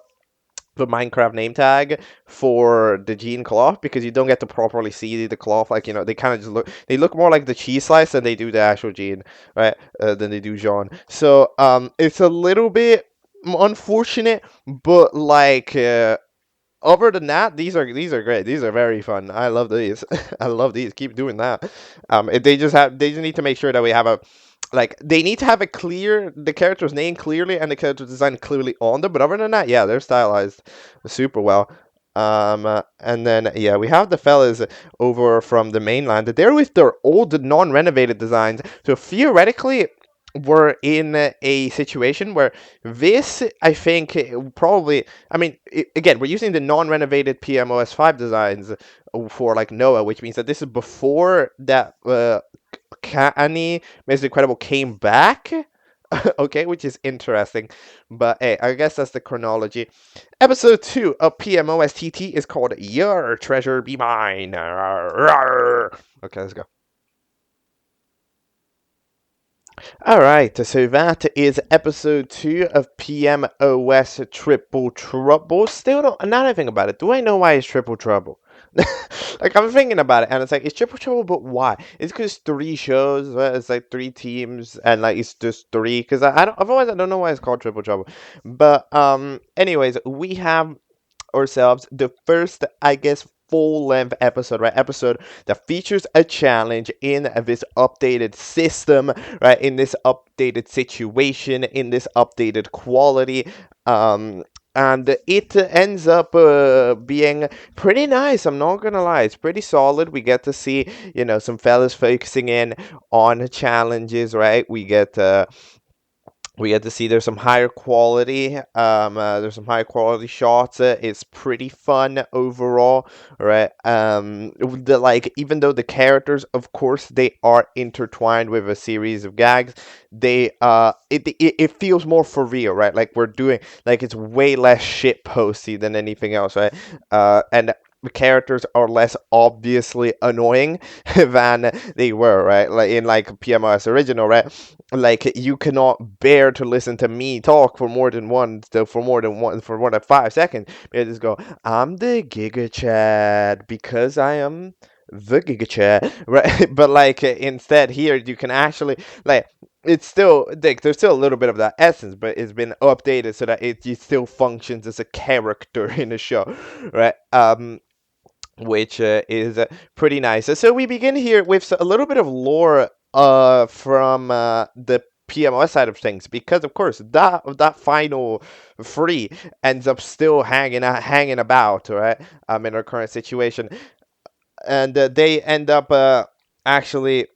Minecraft name tag for the Gene cloth, because you don't get to properly see the cloth. Like, they kind of just look more like the cheese slice than they do the actual Gene, right? Than they do Jean. So it's a little bit unfortunate, but like. Other than that, these are great. These are very fun. I love these. I love these. Keep doing that. They just need to make sure that we have a, like, they need to have a clear, the character's name clearly and the character design clearly on them. But other than that, yeah, they're stylized super well. And then yeah, we have the fellas over from the mainland. They're with their old non-renovated designs. So theoretically, we're in a situation where this, I think, probably. I mean, again, we're using the non-renovated PMOS 5 designs for like Noah, which means that this is before that Canny, Mr. Incredible came back. Okay, which is interesting. But hey, I guess that's the chronology. Episode 2 of PMOS TT is called Your Treasure Be Mine. Okay, let's go. Alright, so that is episode 2 of PMOS Triple Trouble. Still don't, now that I think about it, do I know why it's Triple Trouble? Like, I'm thinking about it, and it's like, it's Triple Trouble, but why? It's because 3 shows, right? It's like 3 teams, and like, it's just 3, because I don't, otherwise I don't know why it's called Triple Trouble. But, anyways, we have ourselves the first, I guess, full length episode, right? Episode that features a challenge in this updated system, right? In this updated situation, in this updated quality. And it ends up being pretty nice. I'm not gonna lie, it's pretty solid. We get to see, some fellas focusing in on challenges, right? We get to see there's some higher quality. There's some high quality shots. It's pretty fun overall, right? Like, even though the characters, of course, they are intertwined with a series of gags, it feels more for real, right? Like, we're doing, like, it's way less shit posty than anything else, right? And the characters are less obviously annoying than they were, right? Like in like PMOS original, right? Like, you cannot bear to listen to me talk for more than 5 seconds. They just go, I'm the Giga Chad because I am the Giga Chad, right? But like, instead here you can actually, like, it's still like, there's still a little bit of that essence, but it's been updated so that it still functions as a character in the show, right? Which is pretty nice. So we begin here with a little bit of lore from the PMOS side of things, because of course that final free ends up still hanging about, right? In our current situation, and they end up actually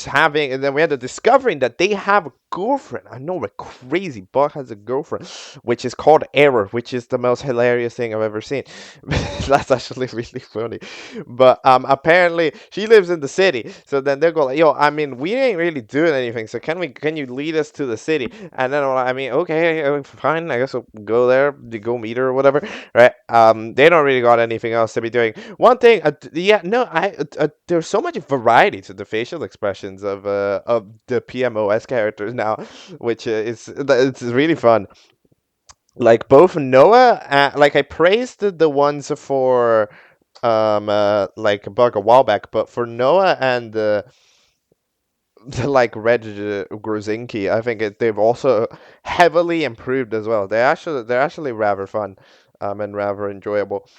having, and then we end up discovering that they have a girlfriend. I know, a crazy bug has a girlfriend, which is called Error, which is the most hilarious thing I've ever seen. That's actually really funny. But apparently she lives in the city. So then they're going like, yo, I mean, we ain't really doing anything. So can you lead us to the city? And then I mean, okay, fine. I guess we'll go there, go meet her or whatever, right? They don't really got anything else to be doing. One thing, yeah, no, there's so much variety to the facial expressions of the PMOS characters now, which it's really fun. Like, both Noah, like, I praised the ones for like a bug a while back, but for Noah and the like Red Grozinki, I think they've also heavily improved as well. They're actually rather fun, and rather enjoyable.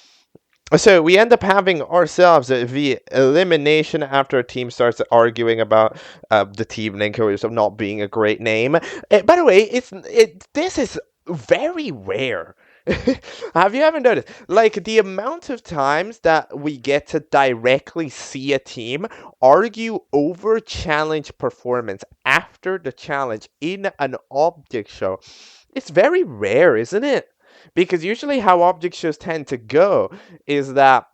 So we end up having ourselves the elimination after a team starts arguing about the team name of not being a great name. By the way, this is very rare. Have you ever noticed, like, the amount of times that we get to directly see a team argue over challenge performance after the challenge in an object show? It's very rare, isn't it? Because usually how object shows tend to go is that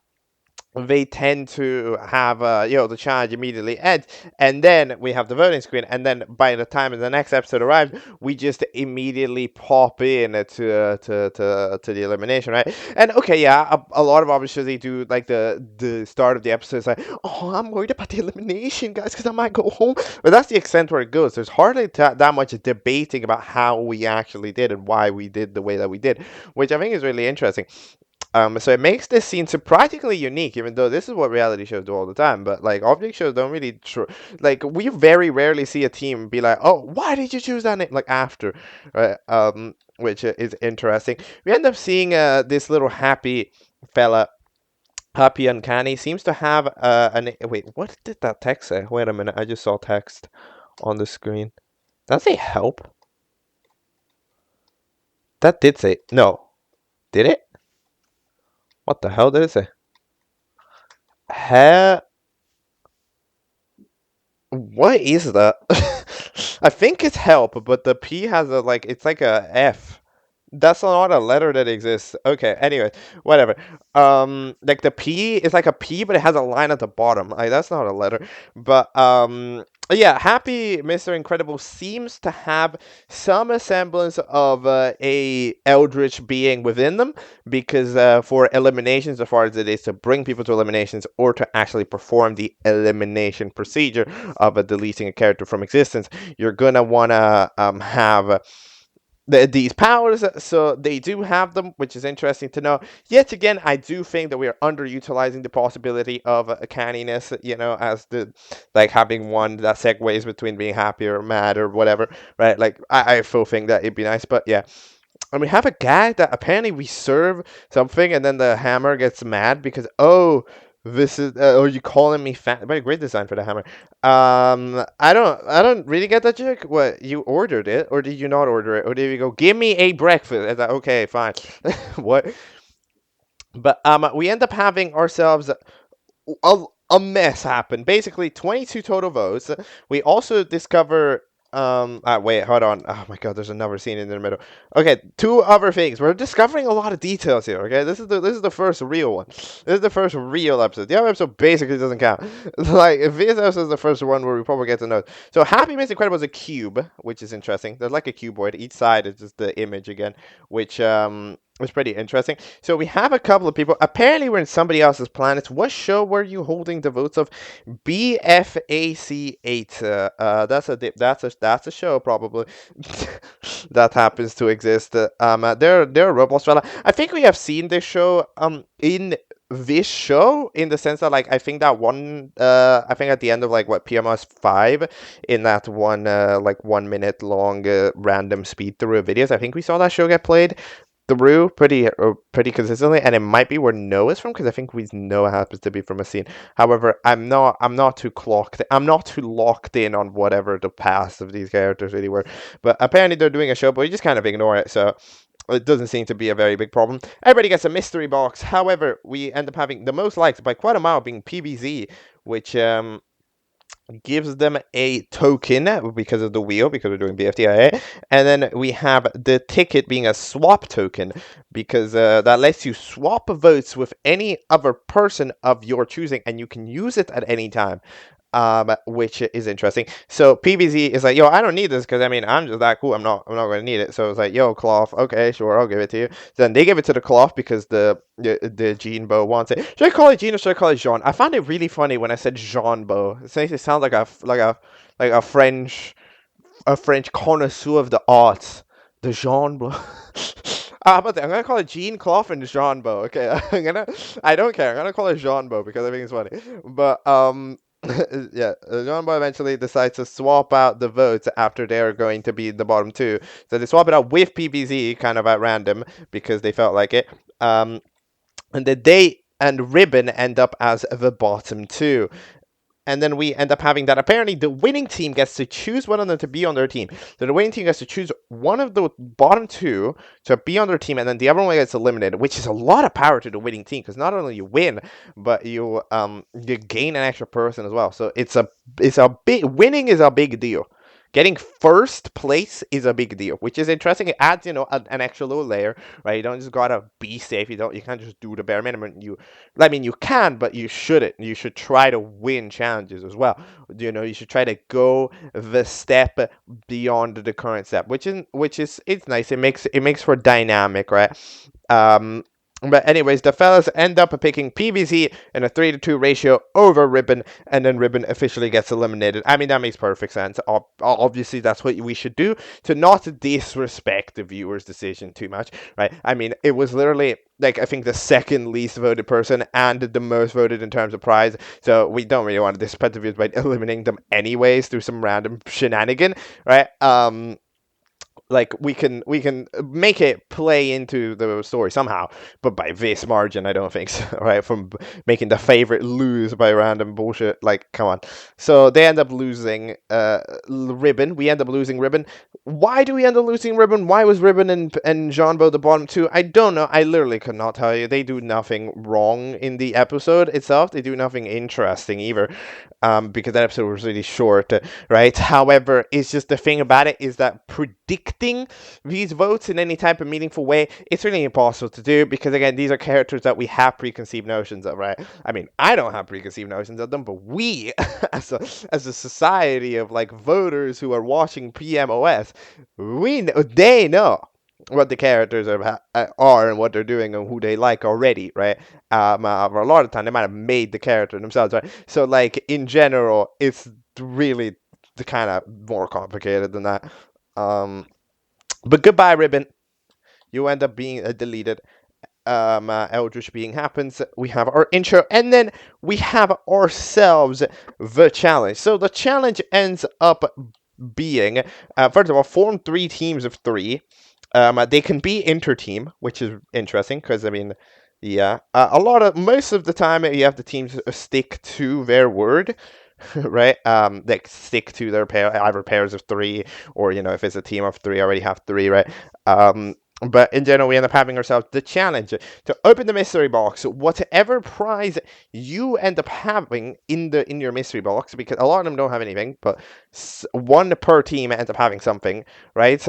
they tend to have the charge immediately end, and then we have the voting screen, and then by the time the next episode arrives, we just immediately pop in to the elimination, right? And okay, yeah, a lot of obviously they do like the start of the episode is like, oh, I'm worried about the elimination, guys, because I might go home, but that's the extent where it goes. There's hardly that much debating about how we actually did and why we did the way that we did, which I think is really interesting. So it makes this scene surprisingly unique, even though this is what reality shows do all the time. But like object shows don't really like we very rarely see a team be like, "Oh, why did you choose that name?" Like after, right? Which is interesting. We end up seeing this little happy fella, Happy and Canny, seems to have an wait. What did that text say? Wait a minute, I just saw text on the screen. Did that say help? That did say no. Did it? What the hell did it say? What is that? I think it's help, but the P has a like it's like a F. That's not a letter that exists. Okay, anyway, whatever. Like the P is like a P, but it has a line at the bottom. Like that's not a letter. But yeah, Happy Mr. Incredible seems to have some semblance of a eldritch being within them, because for eliminations, as far as it is to bring people to eliminations or to actually perform the elimination procedure of deleting a character from existence, you're gonna wanna have these powers, so they do have them, which is interesting to know. Yet again, I do think that we are underutilizing the possibility of a canniness, as the like having one that segues between being happy or mad or whatever, right? Like I still think that it'd be nice, but yeah. And we have a guy that apparently we serve something, and then the hammer gets mad because this is you calling me fat? But a great design for the hammer. I don't really get that joke. What, you ordered it, or did you not order it, or did you go give me a breakfast? Is that okay? Fine. What? But we end up having ourselves a, a mess happen. Basically, 22 total votes. We also discover. Wait, hold on. Oh my God, there's another scene in the middle. Okay, two other things. We're discovering a lot of details here. Okay, this is the first real one. This is the first real episode. The other episode basically doesn't count. Like, if this episode is the first one where we probably get to know. So, Happy Miss Incredible is a cube, which is interesting. There's like a cuboid. Each side is just the image again, which was pretty interesting. So we have a couple of people. Apparently, we're in somebody else's planet. What show were you holding the votes of? BFAC8. That's a show probably that happens to exist. They're a Roblox fella. I think we have seen this show in this show, in the sense that like I think that one I think at the end of like what PMOS 5, in that one like 1 minute long random speed through of videos, I think we saw that show get played through pretty consistently, and it might be where Noah's from, because I think Noah happens to be from a scene. However, I'm not too locked in on whatever the past of these characters really were. But apparently they're doing a show, but we just kind of ignore it, so it doesn't seem to be a very big problem. Everybody gets a mystery box. However, we end up having the most likes by quite a mile being PBZ, which gives them a token because of the wheel, because we're doing BFTIA, and then we have the ticket being a swap token, because that lets you swap votes with any other person of your choosing, and you can use it at any time. Which is interesting. So PBZ is like, yo, I don't need this because I mean I'm just that cool. I'm not going to need it. So it's like, yo, Cloth, okay, sure, I'll give it to you. So then they give it to the Cloth because the Jean Beau wants it. Should I call it Jean or should I call it Jean? I found it really funny when I said Jean Beau. It makes it sound like a French connoisseur of the arts. The Jean Beau. I'm gonna call it Jean Cloth and Jean Beau. Okay, I don't care. I'm gonna call it Jean Beau because I think it's funny. But yeah, John Boy eventually decides to swap out the votes after they're going to be the bottom two. So they swap it out with PBZ kind of at random because they felt like it. And then they and Ribbon end up as the bottom two. And then we end up having that apparently the winning team gets to choose one of them to be on their team. So the winning team gets to choose one of the bottom two to be on their team, and then the other one gets eliminated, which is a lot of power to the winning team, because not only you win, but you gain an extra person as well. So it's a big winning is a big deal. Getting first place is a big deal, which is interesting. It adds, an extra little layer, right? You don't just gotta be safe. You can't just do the bare minimum. You can, but you shouldn't. You should try to win challenges as well. You should try to go the step beyond the current step, which is it's nice. It makes for dynamic, right? Um, but anyways, the fellas end up picking PVZ in a 3-to-2 ratio over Ribbon, and then Ribbon officially gets eliminated. I mean, that makes perfect sense. Obviously, that's what we should do to not disrespect the viewer's decision too much, right? I mean, it was literally, like, I think the second least voted person and the most voted in terms of prize, so we don't really want to disrespect the viewers by eliminating them anyways through some random shenanigan, right? Like we can make it play into the story somehow, but by this margin, I don't think so. Right, from making the favorite lose by random bullshit. Like, come on. So they end up losing Ribbon. We end up losing Ribbon. Why do we end up losing Ribbon? Why was Ribbon and Jeanbo the bottom two? I don't know. I literally could not tell you. They do nothing wrong in the episode itself. They do nothing interesting either. Because that episode was really short, right? However, it's just the thing about it is that predicting these votes in any type of meaningful way, it's really impossible to do because, again, these are characters that we have preconceived notions of, right? I mean, I don't have preconceived notions of them, but we, as a society of, like, voters who are watching PMOS, they know what the characters are and what they're doing and who they like already, right? For a lot of time, they might have made the character themselves, right? So, like, in general, it's really the kind of more complicated than that. But goodbye, Ribbon. You end up being deleted. Eldritch being happens. We have our intro, and then we have ourselves the challenge. So the challenge ends up being, first of all, form 3 teams of 3. They can be inter-team, which is interesting because, I mean, yeah, most of the time you have the teams stick to their word, right? Like, stick to their pair, either pairs of 3, or, if it's a team of 3, already have 3, right? But in general, we end up having ourselves the challenge to open the mystery box. Whatever prize you end up having in your mystery box, because a lot of them don't have anything, but one per team ends up having something, right?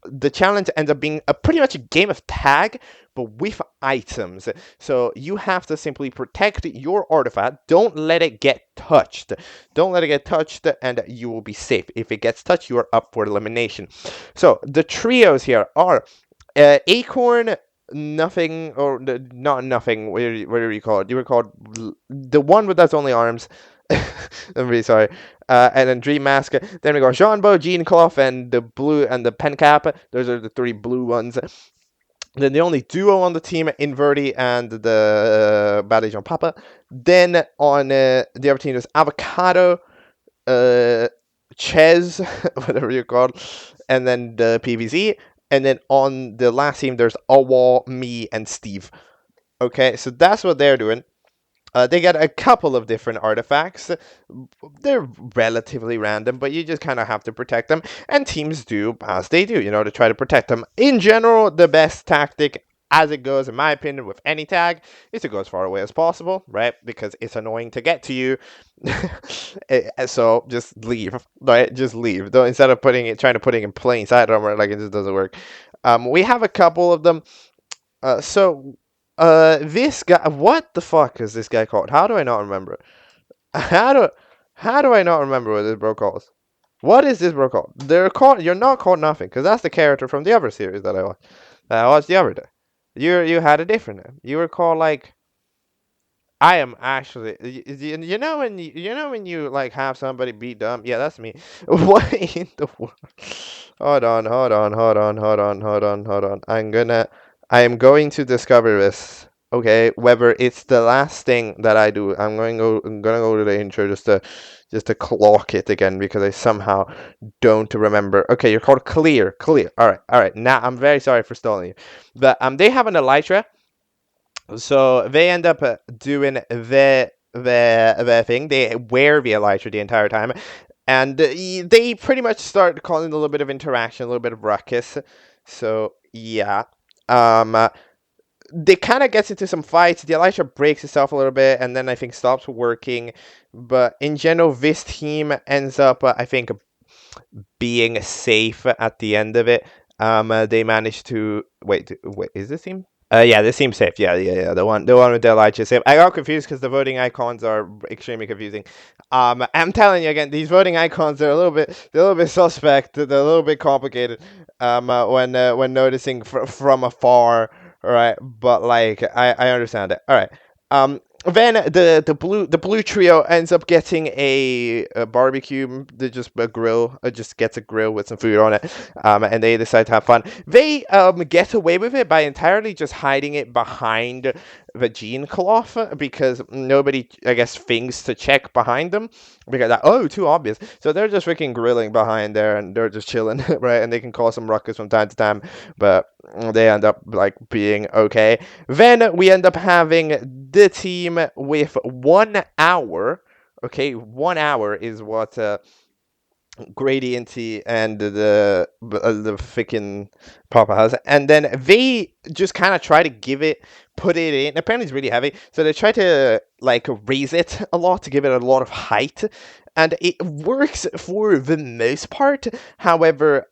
The challenge ends up being pretty much a game of tag, but with items. So you have to simply protect your artifact. Don't let it get touched. Don't let it get touched, and you will be safe. If it gets touched, you are up for elimination. So the trios here are Acorn, Nothing, or not Nothing. What do you call it? You were called the one with that's only arms. I'm really sorry. And then Dream Mask. Then we got Jeanbo, Jean Clough, and the blue and the pen cap. Those are the 3 blue ones. Then the only duo on the team, Inverti and the Badly John Papa. Then on the other team is Avocado, Ches, whatever you're called, and then the PVZ. And then on the last team, there's Awal, me, and Steve. Okay, so that's what they're doing. They get a couple of different artifacts. They're relatively random, but you just kind of have to protect them. And teams do as they do, to try to protect them. In general, the best tactic, as it goes, in my opinion, with any tag, is to go as far away as possible, right? Because it's annoying to get to you. So just leave, right? Just leave. Don't, instead of trying to put it in plain sight, like, it just doesn't work. We have a couple of them. This guy, what the fuck is this guy called? How do I not remember it? How do I not remember what this bro calls? What is this bro called? You're not called Nothing, because that's the character from the other series that I watched. That I watched the other day. You had a different name. You were called, like, I am actually, when you like have somebody beat dumb. Yeah, that's me. What in the world? Hold on. I am going to discover this. Okay, whether it's the last thing that I do, I'm gonna go to the intro just to clock it again because I somehow don't remember. Okay, you're called Clear. All right. Now I'm very sorry for stalling you, but they have an elytra. So they end up doing the thing. They wear the elytra the entire time, and they pretty much start causing a little bit of interaction, a little bit of ruckus. So yeah, they kind of gets into some fights. The elytra breaks itself a little bit, and then I think stops working. But in general, this team ends up, I think, being safe at the end of it. They managed to wait. Is this team? Yeah, this seems safe. Yeah. The one with the Elijah safe. I got confused because the voting icons are extremely confusing. I'm telling you again, these voting icons they're a little bit suspect. They're a little bit complicated. When noticing from afar, right? But like, I understand it. All right. Then the blue trio ends up getting a barbecue. They just a grill. It just gets a grill with some food on it. And they decide to have fun. They get away with it by entirely just hiding it behind the jean cloth because nobody, I guess, thinks to check behind them because too obvious. So they're just freaking grilling behind there and they're just chilling, right? And they can cause some ruckus from time to time, but they end up like being okay. Then we end up having the team with 1 hour. Okay, 1 hour is what Gradienty and the freaking Papa has, and then they just kind of try to put it in. Apparently, it's really heavy, so they try to like raise it a lot to give it a lot of height, and it works for the most part. However,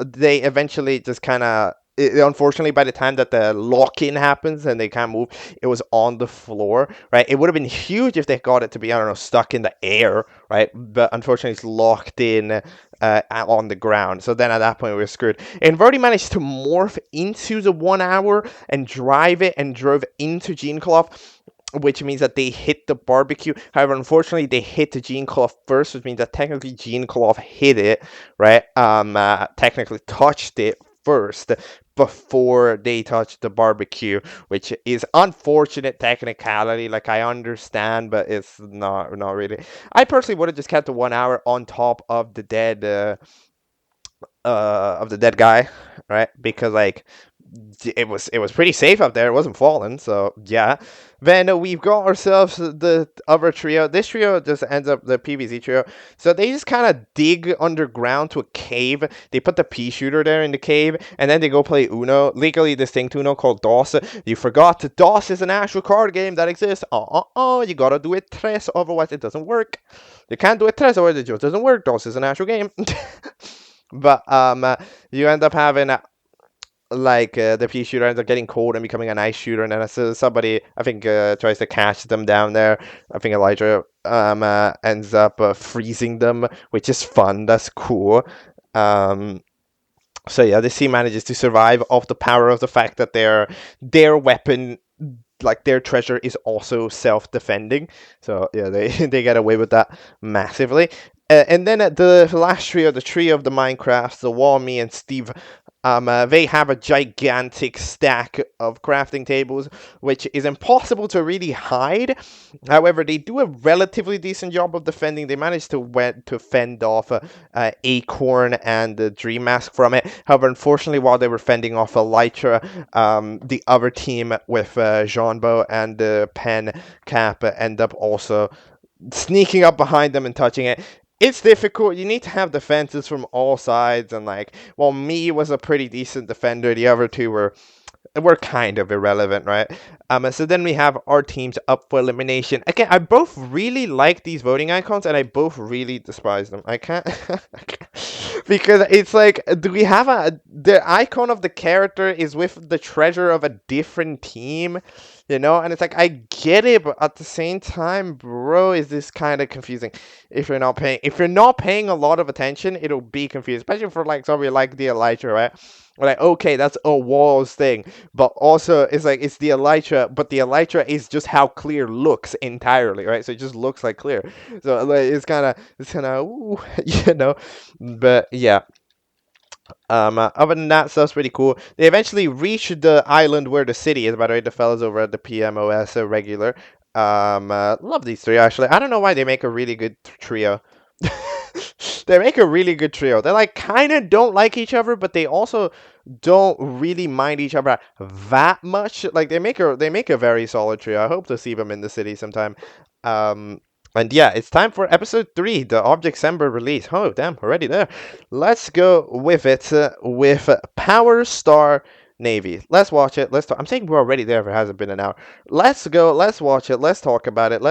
they eventually just kind of. Unfortunately, by the time that the lock-in happens and they can't move, it was on the floor, right? It would have been huge if they got it to be, I don't know, stuck in the air, right? But unfortunately, it's locked in on the ground. So then at that point, we were screwed. And Verdi managed to morph into the 1 hour and drive it and drove into Gene Cloth, which means that they hit the barbecue. However, unfortunately, they hit the Gene Cloth first, which means that technically Gene Cloth hit it, right? Technically touched it first before they touched the barbecue, which is unfortunate technicality. Like I understand, but it's not really. I personally would have just kept the 1 hour on top of the dead guy, right? Because like it was pretty safe up there. It wasn't falling, so yeah. Then we've got ourselves the other trio. This trio just ends up the PVZ trio. So they just kind of dig underground to a cave. They put the pea shooter there in the cave, and then they go play Uno, legally distinct Uno called DOS. You forgot DOS is an actual card game that exists. You gotta do it tres, otherwise it doesn't work. You can't do it tres, otherwise it just doesn't work. DOS is an actual game. But you end up having the pea shooter ends up getting cold and becoming an ice shooter, and then somebody I think tries to catch them down there. I think Elijah ends up freezing them, which is fun. That's cool. So yeah, this team manages to survive off the power of the fact that their weapon, like their treasure, is also self-defending. So yeah, they get away with that massively. And then at the last trio, the trio of the Minecrafts, the Wall, me, and Steve, they have a gigantic stack of crafting tables, which is impossible to really hide. However, they do a relatively decent job of defending. They managed to fend off Acorn and the Dream Mask from it. However, unfortunately, while they were fending off Elytra, the other team with Jeanbo and the Pen Cap end up also sneaking up behind them and touching it. It's difficult. You need to have defenses from all sides, and while me was a pretty decent defender, the other two were kind of irrelevant, right? So then we have our teams up for elimination. Again, I both really like these voting icons, and I both really despise them. I can't because it's like, do we have the icon of the character is with the treasure of a different team, and it's like I get it, but at the same time, bro, is this kind of confusing? If you're not paying a lot of attention, it'll be confusing, especially for somebody like the Elytra, right? Like, okay, that's a walls thing, but also it's like it's the Elytra, but the Elytra is just how clear looks entirely, right? So it just looks like clear. So like it's kind of but yeah. Other than that, stuff's pretty cool. They eventually reach the island where the city is. By the way, the fellas over at the PMOS are regular. Love these three actually. I don't know why they make a really good trio. They make a really good trio. They kind of don't like each other, but they also don't really mind each other that much. Like they make a very solid trio. I hope to see them in the city sometime. And yeah, it's time for episode 3, the Objectcember release. Oh, damn, already there. Let's go with it with Power Star Navy. Let's watch it. I'm saying we're already there if it hasn't been an hour. Let's go. Let's watch it. Let's talk about it.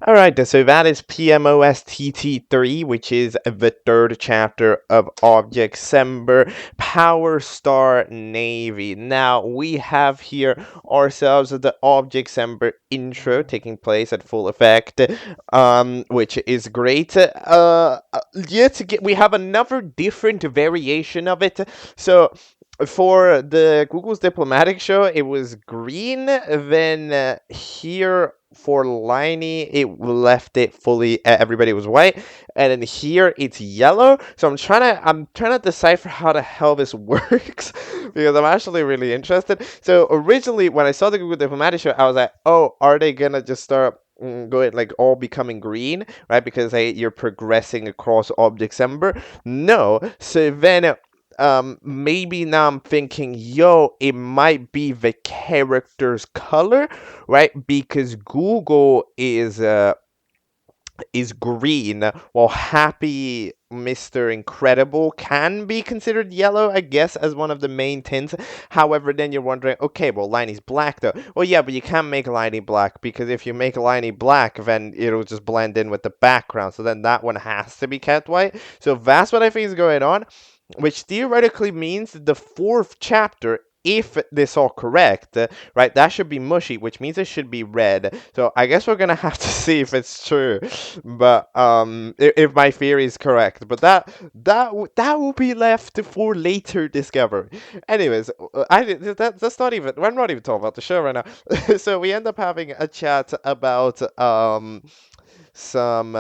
All right, so that is PMOS TT3, which is the third chapter of Objectcember Power Star Navy. Now, we have here ourselves the Objectcember intro taking place at full effect, which is great. Yet again, we have another different variation of it. So, for the Google's diplomatic show, it was green. Then here for Liney, it left it fully. Everybody was white, and then here it's yellow. So I'm trying to decipher how the hell this works because I'm actually really interested. So originally, when I saw the Google diplomatic show, I was like, oh, are they gonna just start? Going like all becoming green, right? Because you're progressing across Objectcember. No, so then maybe now I'm thinking, yo, it might be the character's color, right? Because Google is green, while Happy Mr. Incredible can be considered yellow, I guess, as one of the main tints. However, then you're wondering, okay, well, Liney's black, though. Well, yeah, but you can't make Liney black, because if you make Liney black, then it'll just blend in with the background. So then that one has to be kept white. So that's what I think is going on, which theoretically means the fourth chapter, if this all correct, right, that should be mushy, which means it should be red. So I guess we're gonna have to see if it's true, but if my theory is correct. But that will be left for later discovery. Anyways, that's not even. We're not even talking about the show right now. So we end up having a chat about some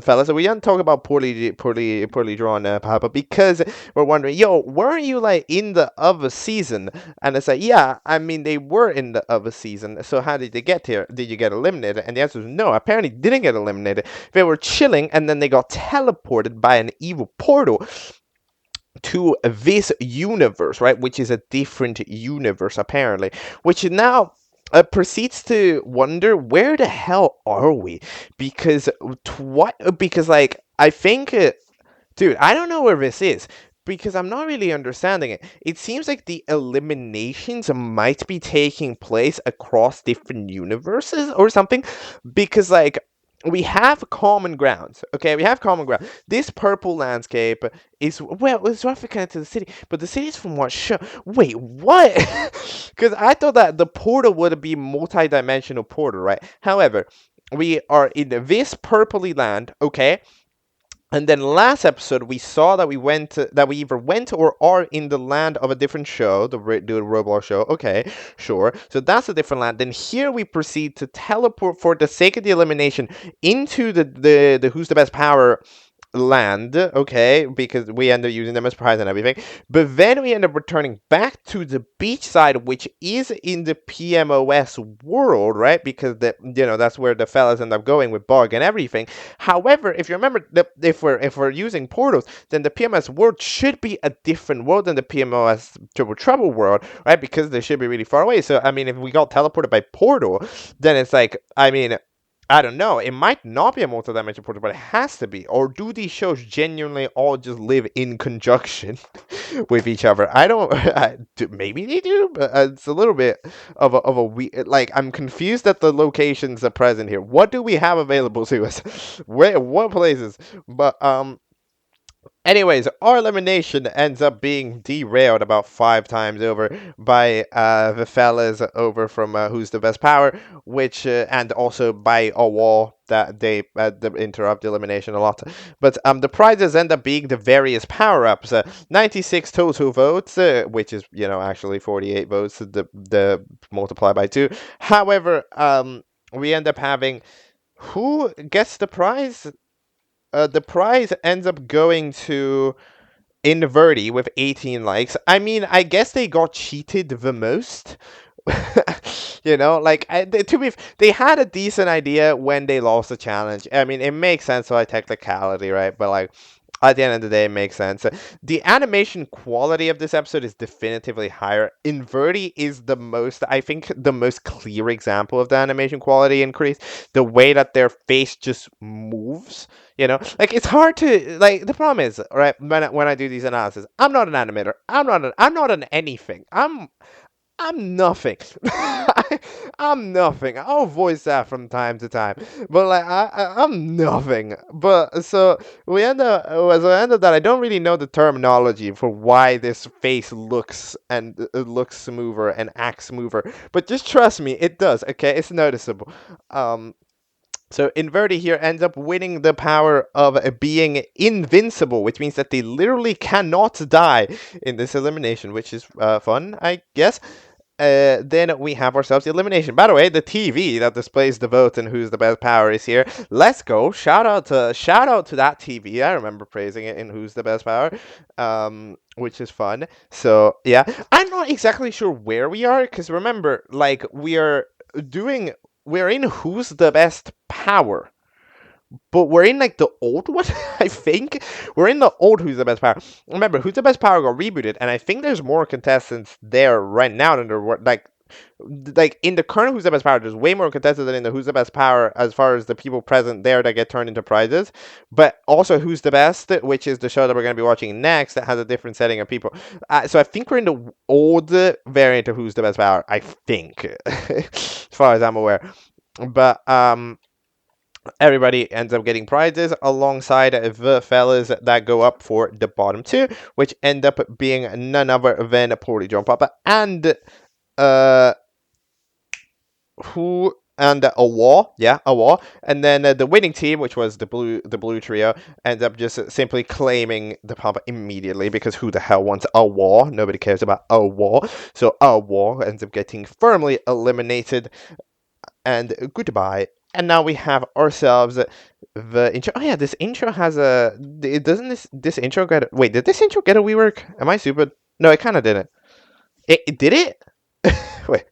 fellas. So we didn't talk about poorly drawn Papa because we're wondering, yo, weren't you like in the other season? And it's like, yeah, I mean they were in the other season. So how did they get here? Did you get eliminated? And the answer is no. Apparently didn't get eliminated. They were chilling and then they got teleported by an evil portal to this universe, right? Which is a different universe apparently. Which now proceeds to wonder, where the hell are we? Because what? Because like I think, dude, I don't know where this is. Because I'm not really understanding it. It seems like the eliminations might be taking place across different universes or something. Because like we have common grounds, okay? We have common ground. This purple landscape is, well, it's roughly connected to the city, but the city is from what show? Wait, what? Because I thought that the portal would be multi-dimensional portal, right? However, we are in this purpley land, okay? And then last episode we saw that that we either went or are in the land of a different show, the Roblox show. Okay, sure. So that's a different land. Then here we proceed to teleport for the sake of the elimination into the Who's the Best Power land, okay, because we end up using them as prize and everything. But then we end up returning back to the beach side, which is in the PMOS world, right? Because that's where the fellas end up going with Bug and everything. However, if you remember, if we're using portals, then the PMOS world should be a different world than the PMOS Triple Trouble world, right? Because they should be really far away. So I mean, if we got teleported by portal, then it's like, I mean, I don't know. It might not be a multi-dimensional portal, but it has to be. Or do these shows genuinely all just live in conjunction with each other? I don't. Maybe they do, but it's a little bit of a weird. Like I'm confused at the locations that are present here. What do we have available to us? Where? What places? But anyways, our elimination ends up being derailed about 5 times over by the fellas over from Who's the Best Power, which and also by a wall that they interrupt elimination a lot. But the prizes end up being the various power-ups. 96 total votes, which is actually 48 votes. The multiply by 2. However, we end up having, who gets the prize? The prize ends up going to Inverti with 18 likes. I mean, I guess they got cheated the most. Like they had a decent idea when they lost the challenge. I mean, it makes sense by technicality, right? But like, at the end of the day, it makes sense. The animation quality of this episode is definitively higher. Inverti is I think, the most clear example of the animation quality increase. The way that their face just moves, like it's hard to like. The problem is, right, when I do these analysis, I'm not an animator. I'm not an anything. I'm nothing. I'm nothing. I'll voice that from time to time, but like I'm nothing. But so we end up as I end up that I don't really know the terminology for why this face looks and it looks smoother and acts smoother. But just trust me, it does. Okay, it's noticeable. Um, so Inverti here ends up winning the power of being invincible, which means that they literally cannot die in this elimination, which is fun, I guess. Then we have ourselves the elimination. By the way, the TV that displays the vote and who's the best power is here. Let's go! Shout out to that TV. I remember praising it in Who's the Best Power, which is fun. So yeah, I'm not exactly sure where we are because remember, like doing we're in Who's the Best Power, but we're in like the old one. I think we're in the old Who's the Best Power. Remember, Who's the Best Power got rebooted, and I think there's more contestants there right now than there were like in the current Who's the Best Power. There's way more contestants than in the Who's the Best Power as far as the people present there that get turned into prizes. But also Who's the Best, which is the show that we're going to be watching next, that has a different setting of people. So I think we're in the old variant of Who's the Best Power. I think, as far as I'm aware. But everybody ends up getting prizes alongside the fellas that go up for the bottom two, which end up being none other than Poorly John Papa and who and a wall, yeah, a wall, and then the winning team, which was the blue trio, ends up just simply claiming the pump immediately because who the hell wants a wall? Nobody cares about a wall, so a wall ends up getting firmly eliminated. And goodbye. And now we have ourselves the intro. Oh yeah, this intro has a. Doesn't this intro get? Wait, did this intro get a rework? Am I stupid? No, it kind of didn't. It did it? Wait.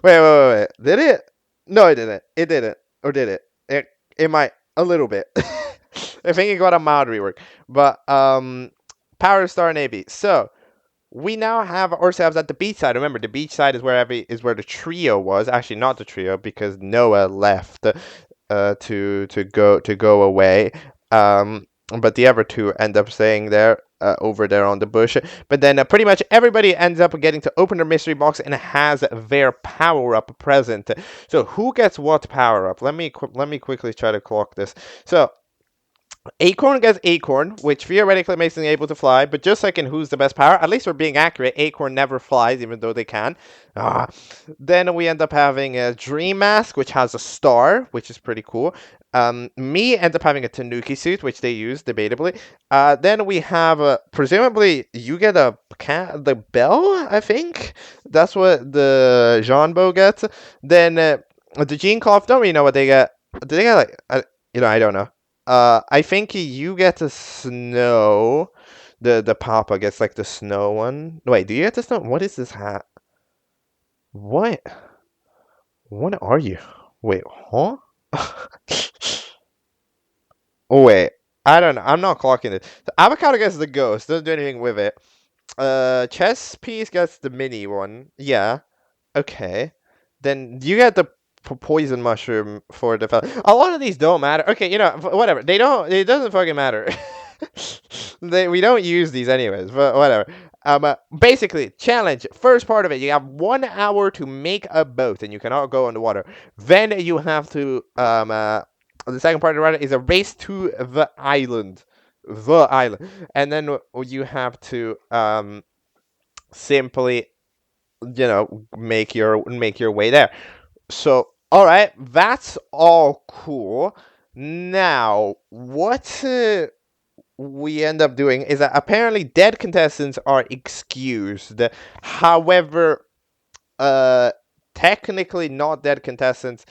Did it? No, it didn't. It didn't. Or did it? It might a little bit. I think it got a mild rework. But Power Star Navy. So we now have ourselves at the beach side. Remember, the beach side is where the trio was. Actually, not the trio because Noah left to go away. But the other two end up staying there over there on the bush. But then pretty much everybody ends up getting to open their mystery box and has their power up present. So who gets what power up? Let me quickly try to clock this. So Acorn gets Acorn, which theoretically makes them able to fly, but just like in Who's the Best Power, at least we're being accurate, Acorn never flies, even though they can. Then we end up having a Dream Mask, which has a star, which is pretty cool. Me ends up having a Tanuki suit, which they use, debatably. Then we have, presumably, you get the bell, I think? That's what the Jeanbo gets. Then the Gene Cloth, don't really know what they get. Do they get, like, I don't know. I think you get the snow. The Papa gets like the snow one. Wait, do you get the snow? What is this hat? What? What are you? Wait, huh? Oh wait, I don't know. I'm not clocking it. The avocado gets the ghost. Doesn't do anything with it. Chess piece gets the mini one. Yeah. Okay. Then you get the poison mushroom for the fella. A lot of these don't matter. Okay, whatever. They don't. It doesn't fucking matter. We don't use these anyways. But whatever. Basically, challenge. First part of it, you have 1 hour to make a boat, and you cannot go on the water. Then you have to the second part of it is a race to the island. The island. And then you have to simply make your way there. So all right, that's all cool. Now what we end up doing is that apparently dead contestants are excused. However, technically not dead contestants.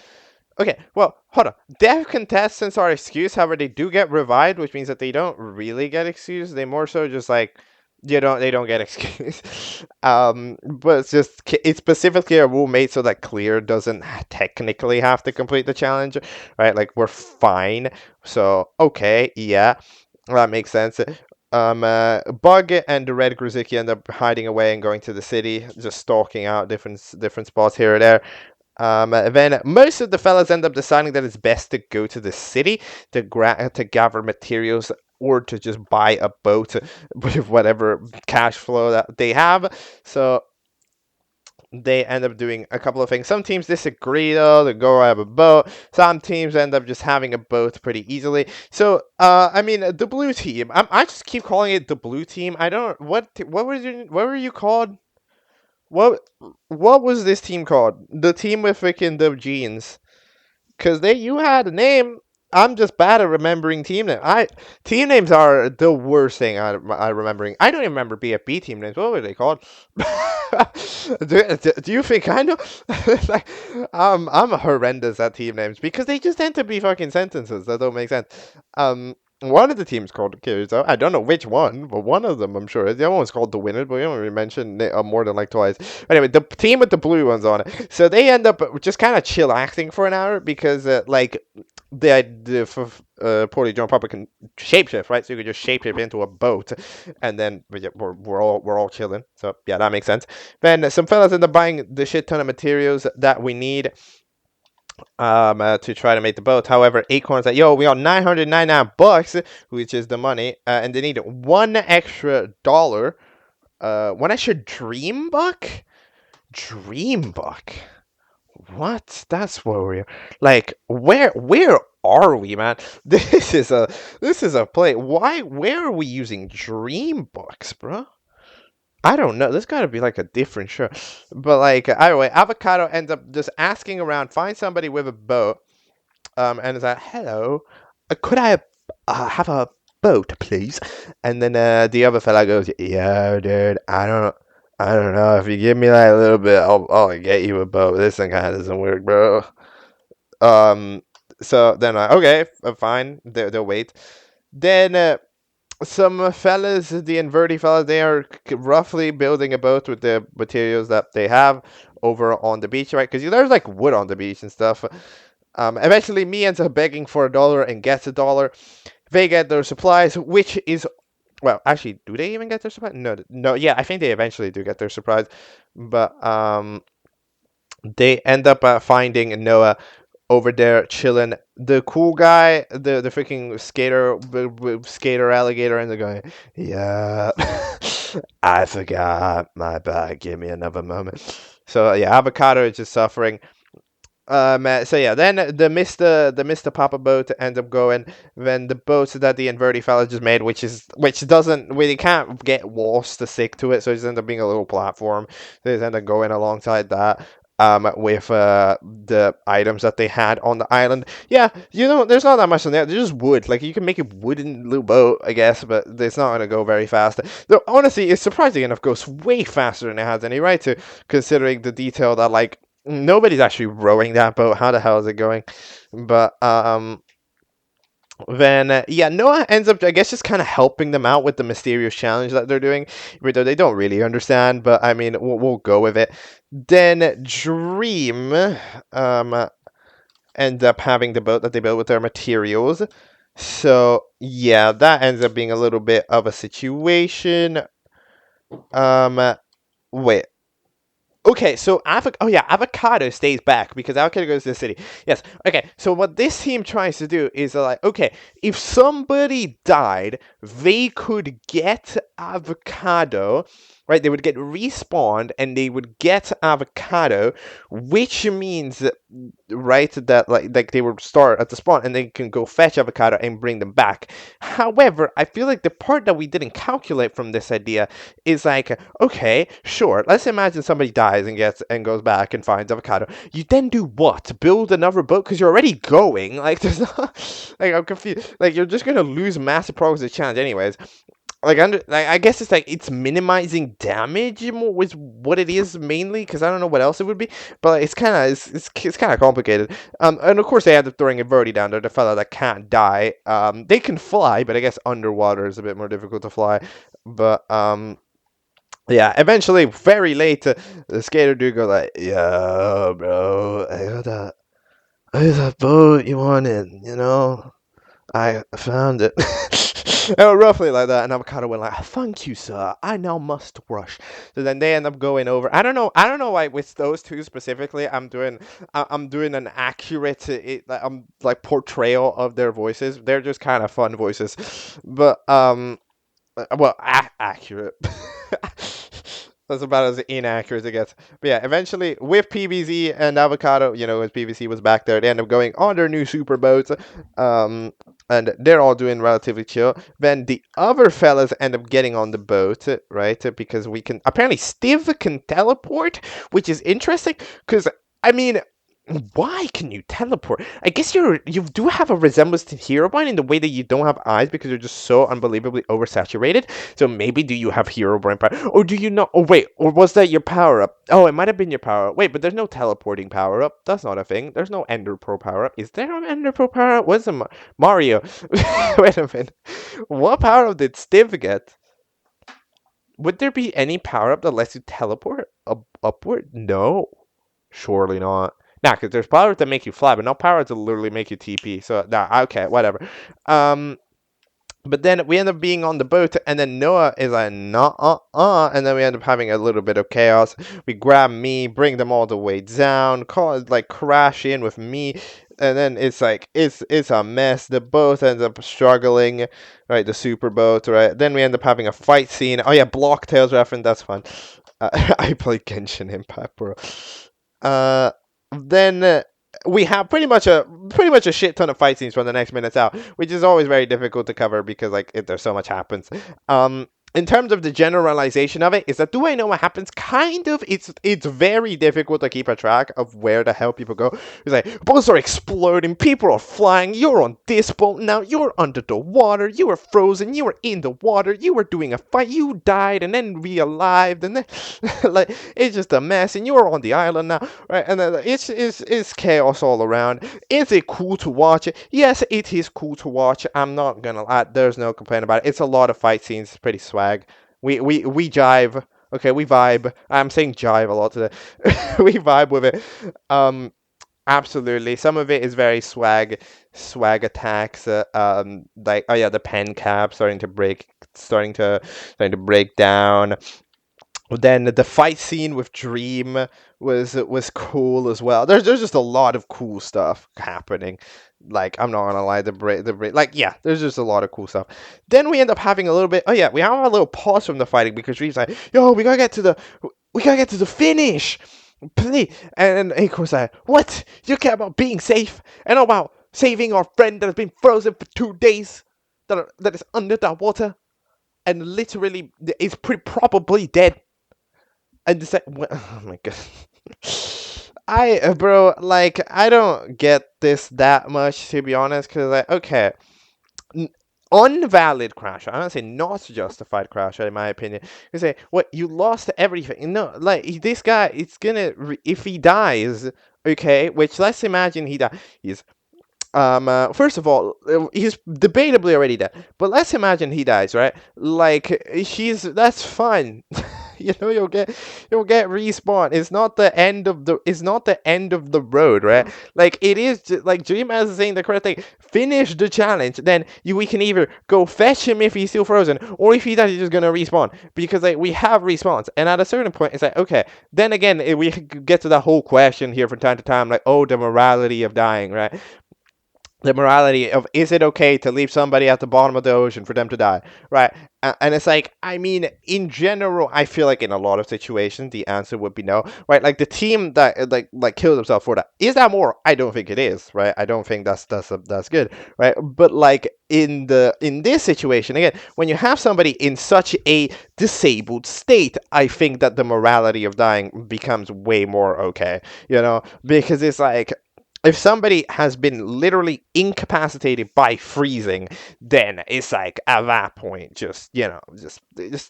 Okay, well, hold on. Dead contestants are excused, however, they do get revived, which means that they don't really get excused. They more so just like they don't get excused. But it's specifically a rule made so that Clear doesn't technically have to complete the challenge, right? Like we're fine. So okay, yeah, that makes sense. Bug and the Red Gruzicki end up hiding away and going to the city, just stalking out different spots here or there. Then most of the fellas end up deciding that it's best to go to the city to gather materials or to just buy a boat with whatever cash flow that they have. So they end up doing a couple of things. Some teams disagree though, they go have a boat. Some teams end up just having a boat pretty easily. So I mean the blue team, I just keep calling it the blue team. I don't what were you called? What what was this team called? The team with freaking the jeans. Cause you had a name. I'm just bad at remembering team names. Team names are the worst thing I remembering. I don't even remember BFB team names. What were they called? do you think I know? Like, I'm horrendous at team names because they just tend to be fucking sentences that don't make sense. One of the teams called Kirito. I don't know which one, but one of them I'm sure. The other one's called the Winner, but we haven't really mentioned it more than like twice. Anyway, the team with the blue ones on it. So they end up just kind of chillaxing for an hour because like poorly drawn puppet can shapeshift, right? So you could just shapeshift into a boat, and then we're all chilling. So yeah, that makes sense. Then some fellas end up buying the shit ton of materials that we need to try to make the boat. However, Acorn's like, yo, we got $999, which is the money, and they need $1 extra. One extra dream buck? Dream buck. What? That's where we're like. Where are we, man? This is a play. Where are we using dream bucks, bro? I don't know. This gotta be like a different show. But like, anyway, Avocado ends up just asking around, find somebody with a boat, and is like, hello, could I have a boat, please? And then the other fella goes, yeah, dude, I don't know. If you give me like a little bit, I'll get you a boat. This thing kind of doesn't work, bro. Um, so then okay, fine. They'll wait. Then some fellas, the Inverti fellas, they are roughly building a boat with the materials that they have over on the beach, right? Because there's like wood on the beach and stuff. Eventually, me ends up begging for $1 and gets $1. They get their supplies, which is, well, actually, do they even get their supplies? No, no, yeah, I think they eventually do get their supplies, but they end up finding Noah over there chilling. The cool guy, the freaking skater alligator, and they're going, yeah, I forgot, my bad. Give me another moment. So yeah, Avocado is just suffering. So yeah, then the Mr. Papa boat ends up going. Then the boat that the Inverti fella just made, which doesn't really can't get walls to stick to it, so it just ends up being a little platform. They just end up going alongside that. With the items that they had on the island. Yeah, there's not that much in there. There's just wood. Like, you can make a wooden little boat, I guess, but it's not gonna go very fast. Though honestly, it's surprising enough goes way faster than it has any right to, considering the detail that like nobody's actually rowing that boat. How the hell is it going? But then yeah, Noah ends up, I guess, just kind of helping them out with the mysterious challenge that they're doing, even though they don't really understand. But I mean, we'll go with it. Then Dream ends up having the boat that they built with their materials. So yeah, that ends up being a little bit of a situation. Wait. Okay, so Avocado stays back because Avocado goes to the city. Yes. Okay, so what this team tries to do is like, okay, if somebody died, they could get Avocado, right? They would get respawned and they would get Avocado, which means, right, that like they would start at the spawn and they can go fetch Avocado and bring them back. However, I feel like the part that we didn't calculate from this idea is like, okay, sure, let's imagine somebody dies and goes back and finds Avocado. You then do what? Build another boat because you're already going. Like, there's not, like, I'm confused. Like, you're just gonna lose massive progress of challenge anyways. Like, I guess it's like it's minimizing damage more was what it is mainly, because I don't know what else it would be, but it's kind of it's kind of complicated. And of course they end up throwing a Verdi down there, the fella that can't die. They can fly, but I guess underwater is a bit more difficult to fly. But yeah, eventually, very late, the skater dude go like, "Yeah, bro, I got that boat you wanted, I found it." Roughly like that, and Avocado went like, "Thank you, sir. I now must rush." So then they end up going over. I don't know why with those two specifically. I'm doing an accurate, like portrayal of their voices. They're just kind of fun voices, but well, accurate. That's about as inaccurate as it gets. But yeah, eventually with PBZ and Avocado, as PBC was back there, they end up going on their new super boats. Um, and they're all doing relatively chill. Then the other fellas end up getting on the boat, right? Because we can apparently Stiv can teleport, which is interesting. Because I mean, why can you teleport? I guess you do have a resemblance to Herobrine in the way that you don't have eyes because you're just so unbelievably oversaturated. So maybe do you have Herobrine power, or do you not? Oh wait, or was that your power up? Oh, it might have been your power up. Wait, but there's no teleporting power up. That's not a thing. There's no Ender Pro power up. Is there an Ender Pro power up? What's a Mario? Wait a minute. What power up did Stiv get? Would there be any power up that lets you teleport upward? No. Surely not. Nah, because there's powers that make you fly, but no powers that literally make you TP. So, nah, okay, whatever. Um, but then we end up being on the boat, and then Noah is like, nah, and then we end up having a little bit of chaos. We grab me, bring them all the way down, crash in with me, and then it's like it's a mess. The boat ends up struggling, right? The super boat, right? Then we end up having a fight scene. Oh yeah, Block Tails reference. That's fun. I played Genshin Impact, bro. Uh, then we have pretty much a shit ton of fight scenes from the next minutes out, which is always very difficult to cover because there's so much happens. In terms of the generalization of it, is that do I know what happens? Kind of. It's very difficult to keep a track of where the hell people go. It's like boats are exploding, people are flying. You're on this boat now. You're under the water. You were frozen. You were in the water. You were doing a fight. You died and then re-alived, and then it's just a mess. And you're on the island now, right? And then it's chaos all around. Is it cool to watch? Yes, it is cool to watch. I'm not gonna lie. There's no complaint about it. It's a lot of fight scenes. It's pretty swag. We jive. Okay, we vibe. I'm saying jive a lot today. We vibe with it. Absolutely. Some of it is very swag attacks. Oh yeah, the pen cap starting to break down. Then the fight scene with Dream was cool as well. There's just a lot of cool stuff happening. Like I'm not gonna lie, yeah, there's just a lot of cool stuff. Then we end up having a little bit. Oh yeah, we have a little pause from the fighting because Dream's like, "Yo, we gotta get to the finish, please." And then Aiko's like, "What? You care about being safe and about saving our friend that has been frozen for 2 days, that is under the water, and literally is probably dead." And it's like, oh my god. Bro, I don't get this that much, to be honest, because, okay, unvalid crash. I'm gonna say not justified crash, in my opinion. You say, what, you lost everything. No, this guy, it's gonna, if he dies, okay, which let's imagine he dies. First of all, he's debatably already dead, but let's imagine he dies, right? That's fine. You'll get respawn. It's not the end of the road, right? Like it is like Dream is saying the correct thing. Finish the challenge, then we can either go fetch him if he's still frozen, or if he dies, he's just gonna respawn because we have respawns. And at a certain point, it's like, okay, then again, we get to that whole question here from time to time, like, oh, the morality of dying, right? The morality of, is it okay to leave somebody at the bottom of the ocean for them to die, right? And it's like, I mean, in general, I feel like in a lot of situations the answer would be no, right? Like the team that like killed themselves for that, is that more? I don't think it is, right? I don't think that's good, right? But like in this situation, again, when you have somebody in such a disabled state, I think that the morality of dying becomes way more okay, because it's like, if somebody has been literally incapacitated by freezing, then it's like at that point, just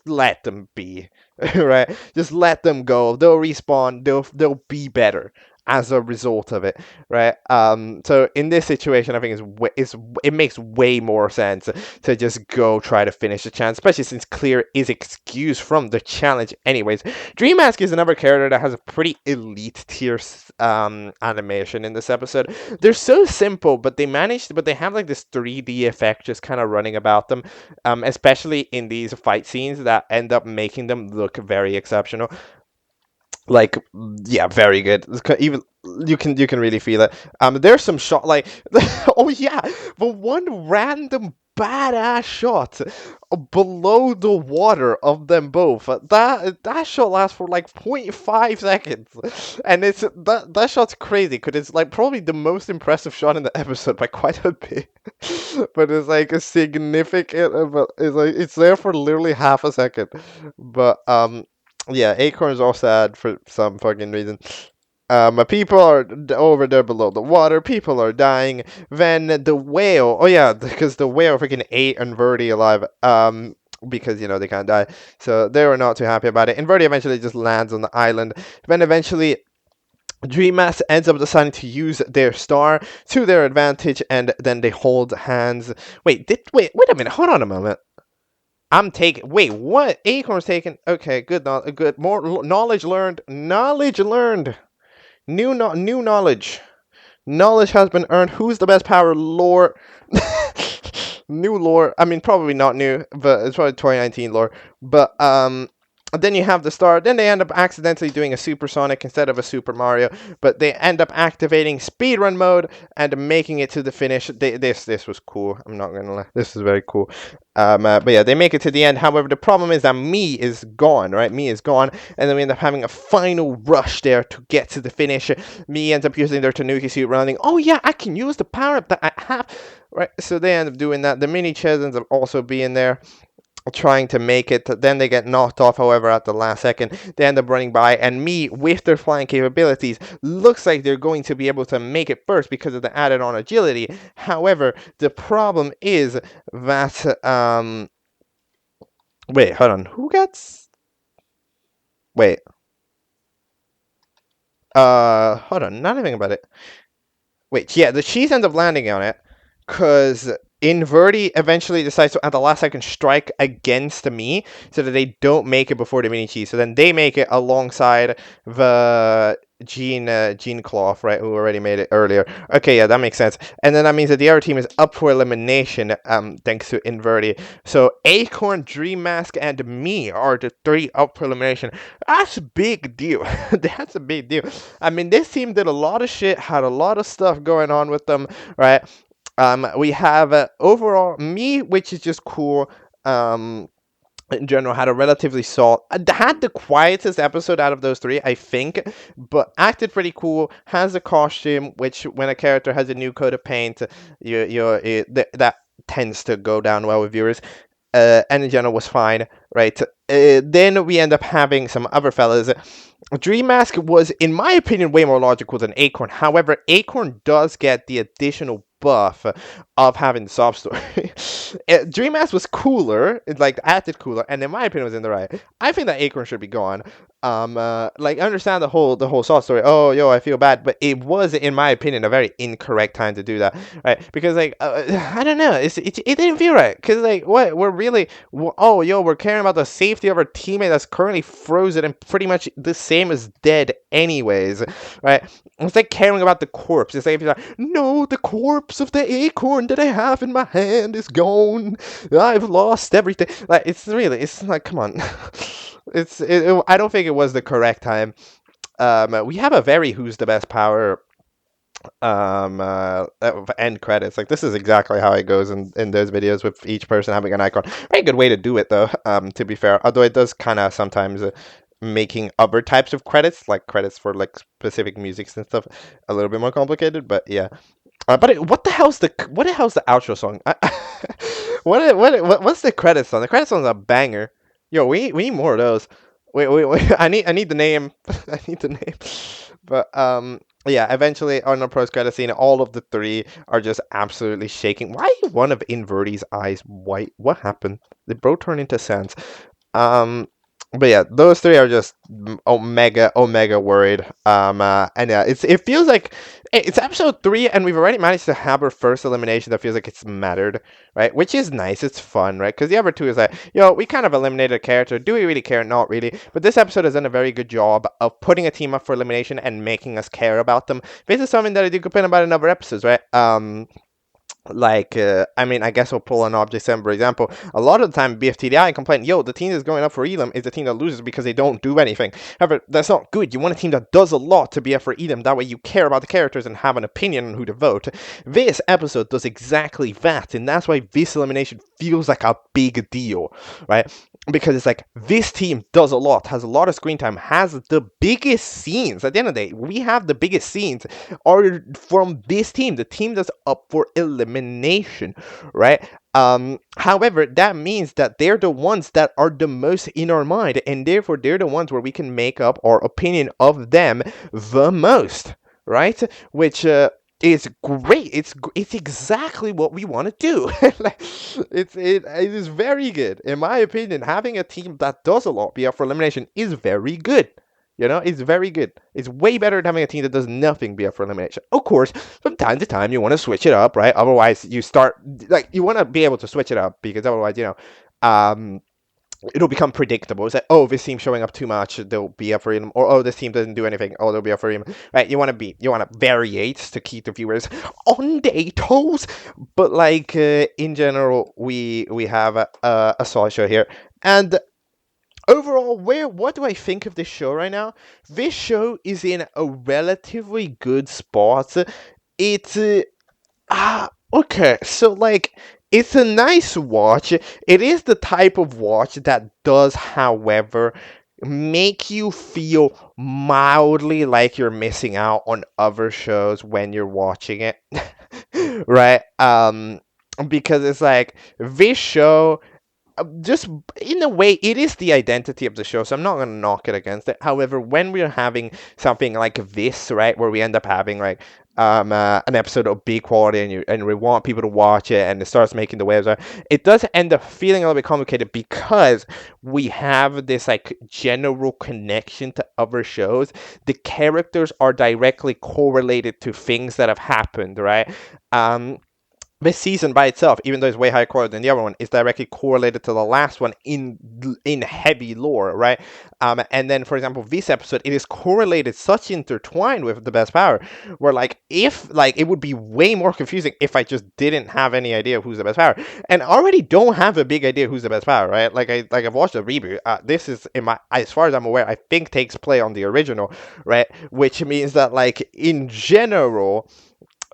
let them be, right? Just let them go. They'll respawn. They'll be better as a result of it, right? So in this situation, I think it makes way more sense to just go try to finish the challenge, especially since Clear is excused from the challenge anyways. DreamHask is another character that has a pretty elite tier animation in this episode. They're so simple, but they have like this 3D effect just kind of running about them, especially in these fight scenes that end up making them look very exceptional. Like, yeah, very good. Even you can really feel it. There's some shot like, oh yeah, the one random badass shot below the water of them both. That shot lasts for like 0.5 seconds, and that shot's crazy because it's like probably the most impressive shot in the episode by quite a bit. But it's like a significant, but it's there for literally half a second. But yeah, Acorn's all sad for some fucking reason. People are over there below the water. People are dying. Then the whale. Oh yeah, because the whale freaking ate Inverti alive. Because they can't die, so they were not too happy about it. Inverti eventually just lands on the island. Then eventually, DreamMask ends up deciding to use their star to their advantage, and then they hold hands. Wait a minute. Hold on a moment. Wait, what? Acorn's taken. Okay, good. Good. More knowledge learned. Knowledge learned. New knowledge. Knowledge has been earned. Who's the best power? Lore. New lore. I mean, probably not new, but it's probably 2019 lore. But then you have the star. Then they end up accidentally doing a supersonic instead of a Super Mario. But they end up activating speedrun mode and making it to the finish. This was cool. I'm not gonna lie. This is very cool. But yeah, they make it to the end. However, the problem is that Me is gone, right? Me is gone, and then we end up having a final rush there to get to the finish. Me ends up using their Tanuki suit, running. Oh yeah, I can use the power up that I have, right? So they end up doing that. The mini chess ends up also being there, trying to make it. Then they get knocked off, however, at the last second. They end up running by, and Me, with their flying capabilities, looks like they're going to be able to make it first because of the added on agility. However, the problem is that wait, hold on. Who gets? Wait. Hold on. Not even about it. Wait, yeah, the cheese ends up landing on it because Inverti eventually decides to, at the last second, strike against Me so that they don't make it before the mini cheese. So then they make it alongside the Gene Cloth, right, who already made it earlier. Okay, yeah, that makes sense. And then that means that the other team is up for elimination, thanks to Inverti. So Acorn, DreamMask, and Me are the three up for elimination. That's a big deal. That's a big deal. I mean, this team did a lot of shit, had a lot of stuff going on with them, right? We have overall Me, which is just cool. In general, had a relatively had the quietest episode out of those three, I think, but acted pretty cool. Has a costume, which when a character has a new coat of paint, that tends to go down well with viewers. And in general was fine, right? Then we end up having some other fellas. DreamMask was, in my opinion, way more logical than Acorn. However, Acorn does get the additional buff of having the sob story. DreamMask was cooler, like acted cooler, and in my opinion was in the right. I think that Acorn should be gone. Like I understand the whole sob story. Oh, yo, I feel bad, but it was, in my opinion, a very incorrect time to do that, right? Because like I don't know, it didn't feel right. Cause like what we're really, oh, yo, we're caring about the safety of our teammate that's currently frozen and pretty much the same as dead, anyways, right? It's like caring about the corpse. It's like, no, the corpse of the acorn that I have in my hand is gone. I've lost everything. Like it's like, come on. I don't think it was the correct time. We have a very who's the best power end credits. Like this is exactly how it goes in those videos with each person having an icon. Very good way to do it though, to be fair, although it does kind of sometimes making other types of credits, like credits for like specific musics and stuff, a little bit more complicated. But yeah, what the hell's the outro song? What's the credits song? The credits song's a banger. Yo, we need more of those. Wait. I need the name. I need the name. But yeah, eventually on the post credit scene, all of the three are just absolutely shaking. Why is one of Inverti's eyes white? What happened? They both turn into sands. But yeah, those three are just omega worried. And yeah, it feels like it's episode 3, and we've already managed to have our first elimination that feels like it's mattered, right? Which is nice. It's fun, right? Because the other two is like, yo, we kind of eliminated a character. Do we really care? Not really. But this episode has done a very good job of putting a team up for elimination and making us care about them. This is something that I do complain about in other episodes, right? I mean, I guess we'll pull an Objectcember example. A lot of the time, BFTDI complain, yo, the team that's going up for Elim is the team that loses because they don't do anything. However, that's not good. You want a team that does a lot to be up for Elim. That way you care about the characters and have an opinion on who to vote. This episode does exactly that, and that's why this elimination feels like a big deal, right? Because it's like, this team does a lot, has a lot of screen time, has the biggest scenes. At the end of the day, we have the biggest scenes are from this team, the team that's up for elimination, right? However, that means that they're the ones that are the most in our mind, and therefore they're the ones where we can make up our opinion of them the most, right? Which is great. It's exactly what we want to do. Like, it is very good, in my opinion. Having a team that does a lot be up for elimination is very good. You know, it's very good. It's way better than having a team that does nothing be up for elimination. Of course, from time to time, you want to switch it up, right? Otherwise, you start, like, you want to be able to switch it up because otherwise, it'll become predictable. It's like, oh, this team's showing up too much, they'll be up for him. Or, oh, this team doesn't do anything, oh, they'll be up for him. Right? You want to variate to keep the viewers on their toes. But, like, in general, we have a solid show here. And overall, what do I think of this show right now? This show is in a relatively good spot. It's okay, so, like, it's a nice watch. It is the type of watch that does, however, make you feel mildly like you're missing out on other shows when you're watching it. Right? Because it's like, this show, just in a way, it is the identity of the show, so I'm not going to knock it against it. However, when we're having something like this, right, where we end up having, like, an episode of big quality, and we want people to watch it, and it starts making the waves, it does end up feeling a little bit complicated because we have this, like, general connection to other shows. The characters are directly correlated to things that have happened, right? This season by itself, even though it's way higher quality than the other one, is directly correlated to the last one in heavy lore, right? And then, for example, this episode, it is correlated, such intertwined with the best power, where, like, if, like, it would be way more confusing if I just didn't have any idea who's the best power, and I already don't have a big idea who's the best power, right? I've watched the reboot. This is, as far as I'm aware, I think takes play on the original, right? Which means that, like, in general,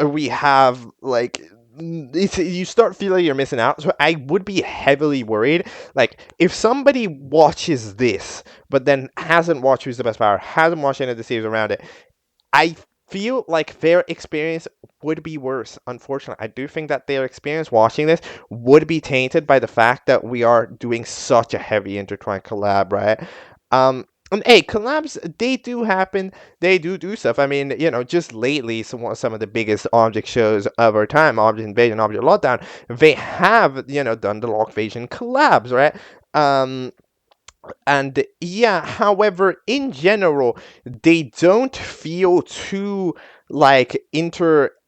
we have, like, you start feeling you're missing out. So I would be heavily worried, like, if somebody watches this but then hasn't watched Who's the Best Power, hasn't watched any of the series around it, I feel like their experience would be worse. Unfortunately, I do think that their experience watching this would be tainted by the fact that we are doing such a heavy intertwined collab, right? And hey, collabs, they do happen. They do stuff. I mean, just lately, some of the biggest object shows of our time, Object Invasion, Object Lockdown, they have, done the Lockvasion collabs, right? And yeah, however, in general, they don't feel too, like,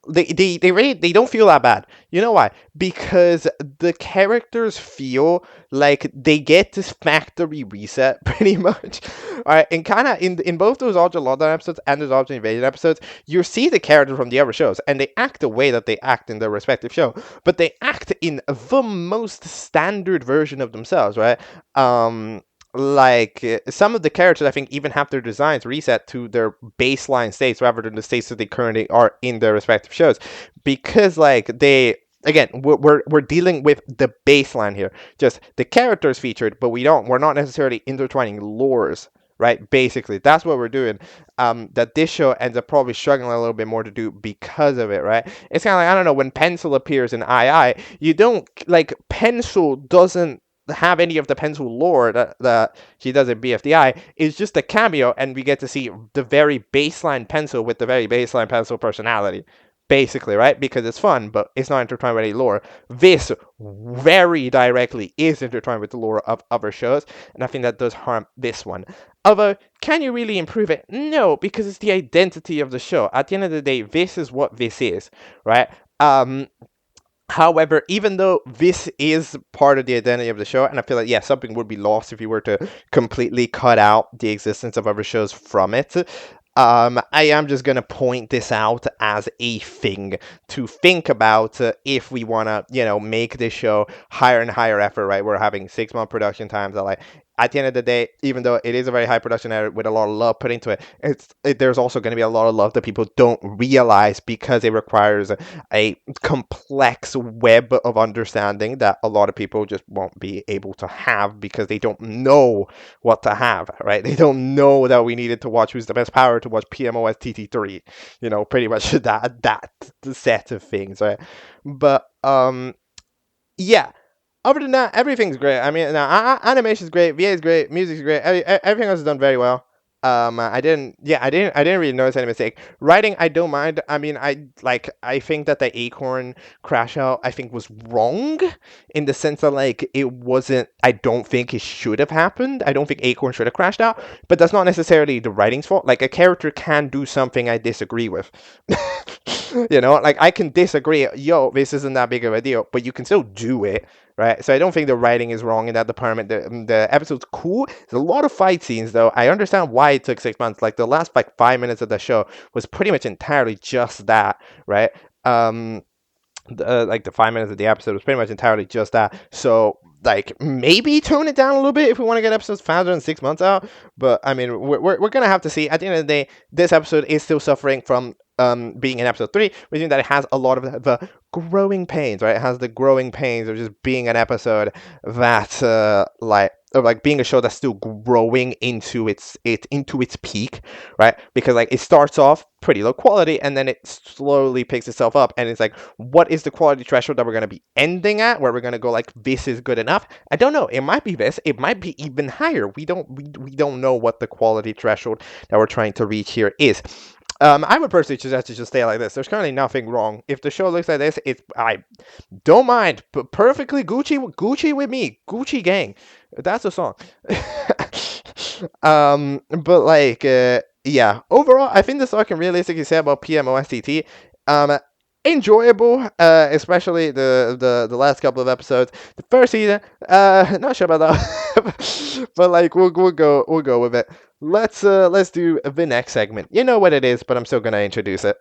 they really, they don't feel that bad. You know why? Because the characters feel like they get this factory reset pretty much. Alright, and kinda in both those Object Lockdown episodes and those Object Invasion episodes, you see the characters from the other shows, and they act the way that they act in their respective show, but they act in the most standard version of themselves, right? Like, some of the characters, I think, even have their designs reset to their baseline states rather than the states that they currently are in their respective shows, because, like, again, we're dealing with the baseline here, just the characters featured, but we're not necessarily intertwining lores, right? Basically, that's what we're doing. That this show ends up probably struggling a little bit more to do because of it, right? It's kind of like, I don't know, when Pencil appears in II, you don't, like, Pencil doesn't have any of the Pencil lore that she does in BFDI. Is just a cameo, and we get to see the very baseline Pencil with the very baseline Pencil personality, basically, right? Because it's fun, but it's not intertwined with any lore. This very directly is intertwined with the lore of other shows, and I think that does harm this one. Although, can you really improve it? No, because it's the identity of the show. At the end of the day, this is what this is, right? However, even though this is part of the identity of the show, and I feel like, yeah, something would be lost if you were to completely cut out the existence of other shows from it, I am just gonna point this out as a thing to think about if we wanna, make this show higher and higher effort. Right, we're having 6 month production times. That, like, at the end of the day, even though it is a very high production edit with a lot of love put into it, there's also going to be a lot of love that people don't realize because it requires a complex web of understanding that a lot of people just won't be able to have because they don't know what to have, right? They don't know that we needed to watch Who's the Best Power to watch PMOS TT3, pretty much that set of things, right? But yeah. Other than that, everything's great. I mean, now animation's great, VA is great, music's great. Everything else is done very well. I didn't really notice any mistake. Writing, I don't mind. I mean, I think that the Acorn crash out, I think, was wrong in the sense that, like, it wasn't. I don't think it should have happened. I don't think Acorn should have crashed out. But that's not necessarily the writing's fault. Like, a character can do something I disagree with. Like, I can disagree. Yo, this isn't that big of a deal, but you can still do it. Right, so I don't think the writing is wrong in that department. The episode's cool. There's a lot of fight scenes, though. I understand why it took 6 months. Like, the last, like, 5 minutes of the show was pretty much entirely just that, right? Like, the 5 minutes of the episode was pretty much entirely just that. So, like, maybe tone it down a little bit if we want to get episodes faster than 6 months out. But I mean, we're gonna have to see. At the end of the day, this episode is still suffering from being in episode 3, which means that it has a lot of the growing pains, right? It has the growing pains of just being an episode that like being a show that's still growing into its peak, right? Because, like, it starts off pretty low quality and then it slowly picks itself up, and it's like, what is the quality threshold that we're going to be ending at, where we're going to go, like, this is good enough? I don't know. It might be this. It might be even higher. We don't know what the quality threshold that we're trying to reach here is. I would personally suggest to just stay like this. There's currently nothing wrong. If the show looks like this, I don't mind. But perfectly Gucci with me, Gucci gang. That's a song. But, like, yeah. Overall, I think that's all I can realistically say about PMOSTT. Enjoyable, especially the last couple of episodes. The first season, not sure about that, but, like, we'll go with it. Let's do the next segment. You know what it is, but I'm still gonna introduce it.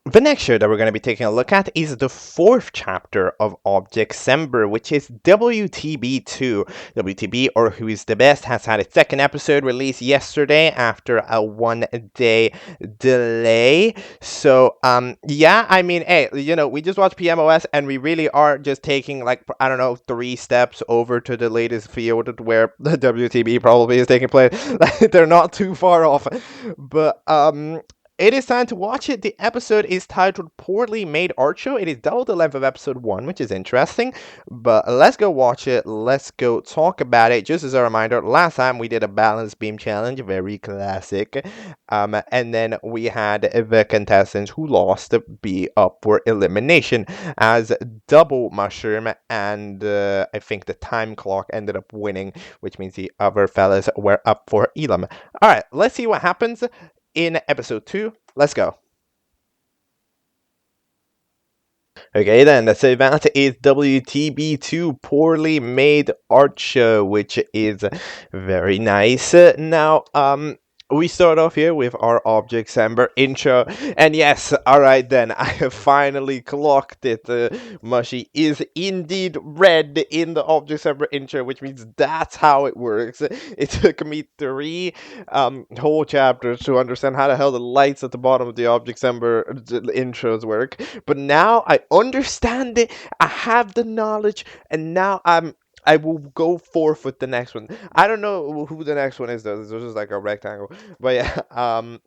The next show that we're going to be taking a look at is the 4th chapter of Objectcember, which is WTB 2. WTB, or Who is the Best, has had its 2nd episode released yesterday after a 1-day delay. So, yeah, I mean, hey, we just watched PMOS, and we really are just taking, like, I don't know, 3 steps over to the latest field where the WTB probably is taking place. They're not too far off. But, it is time to watch it. The episode is titled Poorly Made Art Show. It is double the length of episode 1, which is interesting. But let's go watch it. Let's go talk about it. Just as a reminder, last time we did a balance beam challenge, very classic. And then we had the contestants who lost be up for elimination as Double Mushroom, and I think the time clock ended up winning, which means the other fellas were up for Elam. All right, let's see what happens in episode 2. Let's go. Okay then, so that is WTB2 Poorly Made Art Show, which is very nice. Now, we start off here with our Objectcember intro, and yes, alright then, I have finally clocked it. Mushy is indeed red in the Objectcember intro, which means that's how it works. It took me 3 whole chapters to understand how the hell the lights at the bottom of the Objectcember intros work, but now I understand it, I have the knowledge, and now I will go forth with the next one. I don't know who the next one is, though. This is just like a rectangle. But yeah,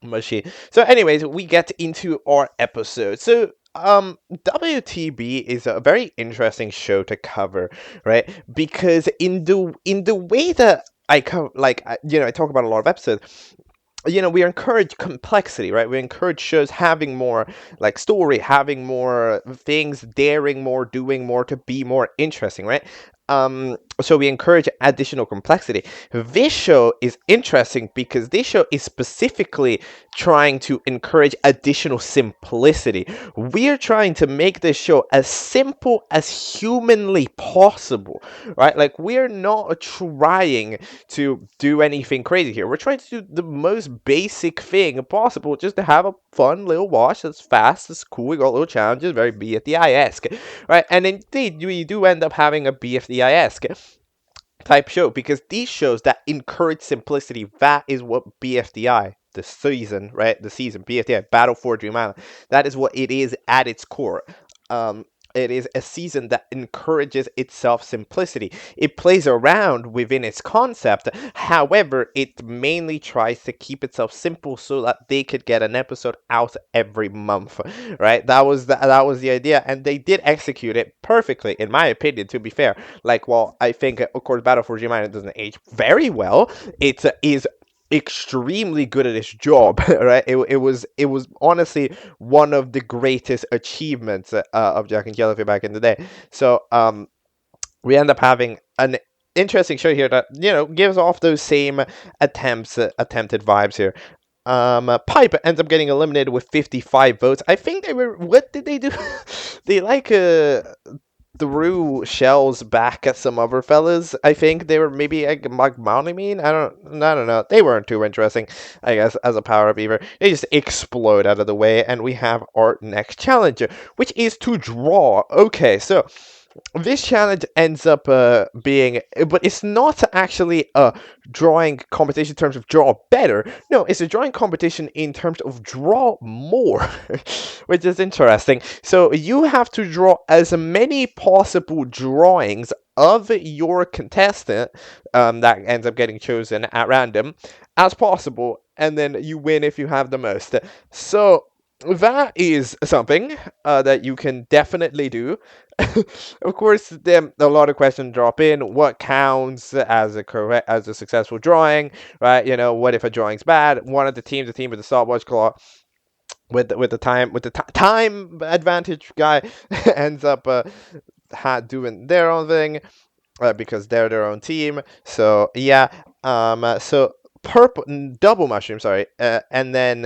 mushy. So anyways, we get into our episode. So, WTB is a very interesting show to cover, right? Because in the way that I talk about a lot of episodes, we encourage complexity, right? We encourage shows having more, like, story, having more things, daring more, doing more to be more interesting, right? So we encourage additional complexity. This show is interesting because this show is specifically trying to encourage additional simplicity. We're trying to make this show as simple as humanly possible, right? Like, we're not trying to do anything crazy here. We're trying to do the most basic thing possible, just to have a fun little watch that's fast, that's cool. We got little challenges, very BFDI-esque, right? And indeed, we do end up having a BFDI-esque type show, because these shows that encourage simplicity, that is what BFDI, the season, right? The season, BFDI, Battle for Dream Island, that is what it is at its core. It is a season that encourages itself simplicity. It plays around within its concept. However, it mainly tries to keep itself simple so that they could get an episode out every month, right? That was the idea, and they did execute it perfectly, in my opinion. To be fair, like, while I think, of course, Battle for G-Minor doesn't age very well, it is extremely good at its job, right? It was honestly one of the greatest achievements of Jack and Jellyfish back in the day. So we end up having an interesting show here that, gives off those same attempted vibes here. Pipe ends up getting eliminated with 55 votes. I think they were. What did they do? They threw shells back at some other fellas. I think they were maybe like mean. I don't know. They weren't too interesting, I guess, as a power up either. They just explode out of the way, and we have our next challenge, which is to draw. Okay, so this challenge ends up being, but it's not actually a drawing competition in terms of draw better. No, it's a drawing competition in terms of draw more, which is interesting. So you have to draw as many possible drawings of your contestant that ends up getting chosen at random as possible, and then you win if you have the most. So that is something that you can definitely do. Of course, then a lot of questions drop in. What counts as a successful drawing, right? What if a drawing's bad? One of the team with the stopwatch claw, with the time advantage guy, ends up doing their own thing, because they're their own team. So yeah, so purple double mushroom, sorry, and then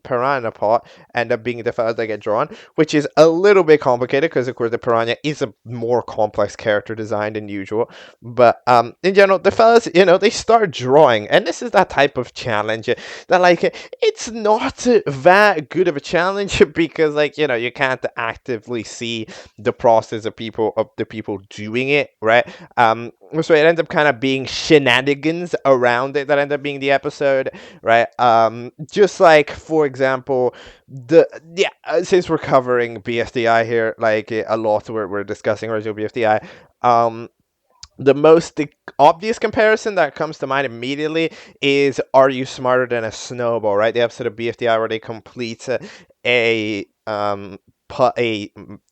piranha pot end up being the fellas that get drawn, which is a little bit complicated because, of course, the piranha is a more complex character design than usual. But in general, the fellas, they start drawing, and this is that type of challenge that, like, it's not that good of a challenge because, like, you can't actively see the process of the people doing it, right? So it ends up kind of being shenanigans around it that end up being the episode, right? Just like, for example, since we're covering BFDI here, like, a lot, we're discussing original BFDI. The most obvious comparison that comes to mind immediately is Are You Smarter Than a Snowball, right? The episode of BFDI where they complete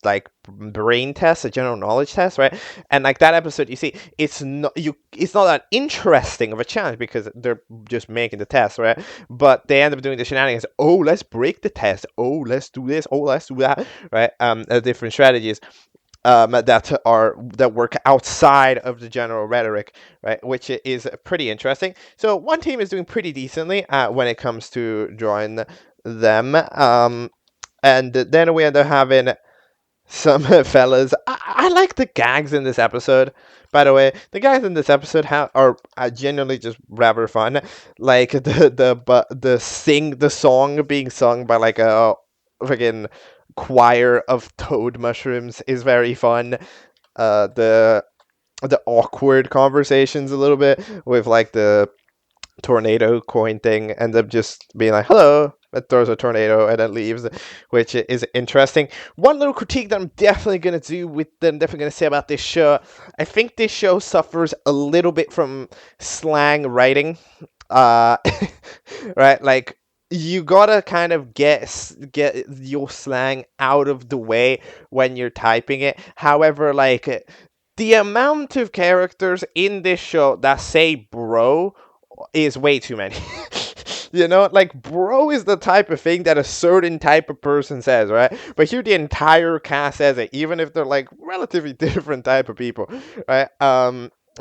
like brain test, a general knowledge test, right? And like that episode, you see, it's not that interesting of a challenge because they're just making the test, right? But they end up doing the shenanigans. Oh, let's break the test. Oh, let's do this. Oh, let's do that, right? Different strategies that work outside of the general rhetoric, right? Which is pretty interesting. So one team is doing pretty decently when it comes to drawing them. And then we end up having some fellas. I like the gags in this episode. By the way, the gags in this episode are genuinely just rather fun. Like the song being sung by like a freaking choir of toad mushrooms is very fun. The awkward conversations a little bit with like the tornado coin thing ends up just being like, hello, it throws a tornado and it leaves, which is interesting. One little critique that I'm definitely going to say about this show, I think this show suffers a little bit from slang writing. Right? Like, you gotta kind of get your slang out of the way when you're typing it. However, like, the amount of characters in this show that say bro is way too many. Like bro is the type of thing that a certain type of person says, right? But here the entire cast says it, even if they're like relatively different type of people, right?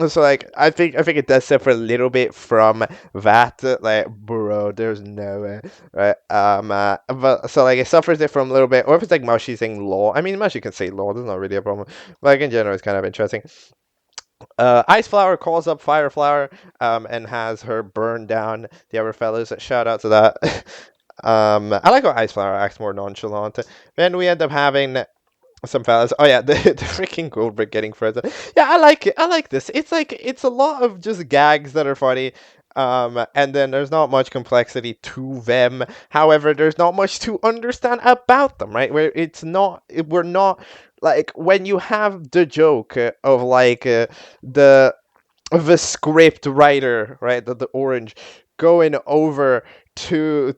So like I think it does suffer a little bit from that, like bro, there's no way, right? But so like it suffers it from a little bit, or if it's like Mushy saying law. I mean, Mushy can say law, there's not really a problem. But like in general, it's kind of interesting. Ice Flower calls up Fire Flower, and has her burn down the other fellas. Shout out to that. I like how Ice Flower acts more nonchalant. Then we end up having some fellas. Oh yeah, the freaking Goldberg getting frozen. Yeah, I like it. I like this. It's like it's a lot of just gags that are funny. And then there's not much complexity to them. However, there's not much to understand about them, right? We're not like when you have the joke of like the script writer, right? The orange going over to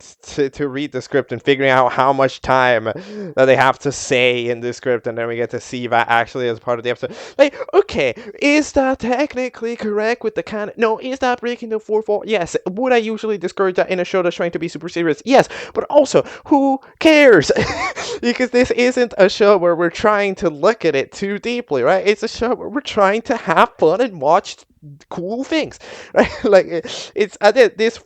read the script and figuring out how much time that they have to say in the script, and then we get to see that actually as part of the episode. Like, okay, is that technically correct with the canon? No. Is that breaking the fourth wall? Yes. Would I usually discourage that in a show that's trying to be super serious? Yes. But also, who cares? Because this isn't a show where we're trying to look at it too deeply, right? It's a show where we're trying to have fun and watch cool things, right? Like this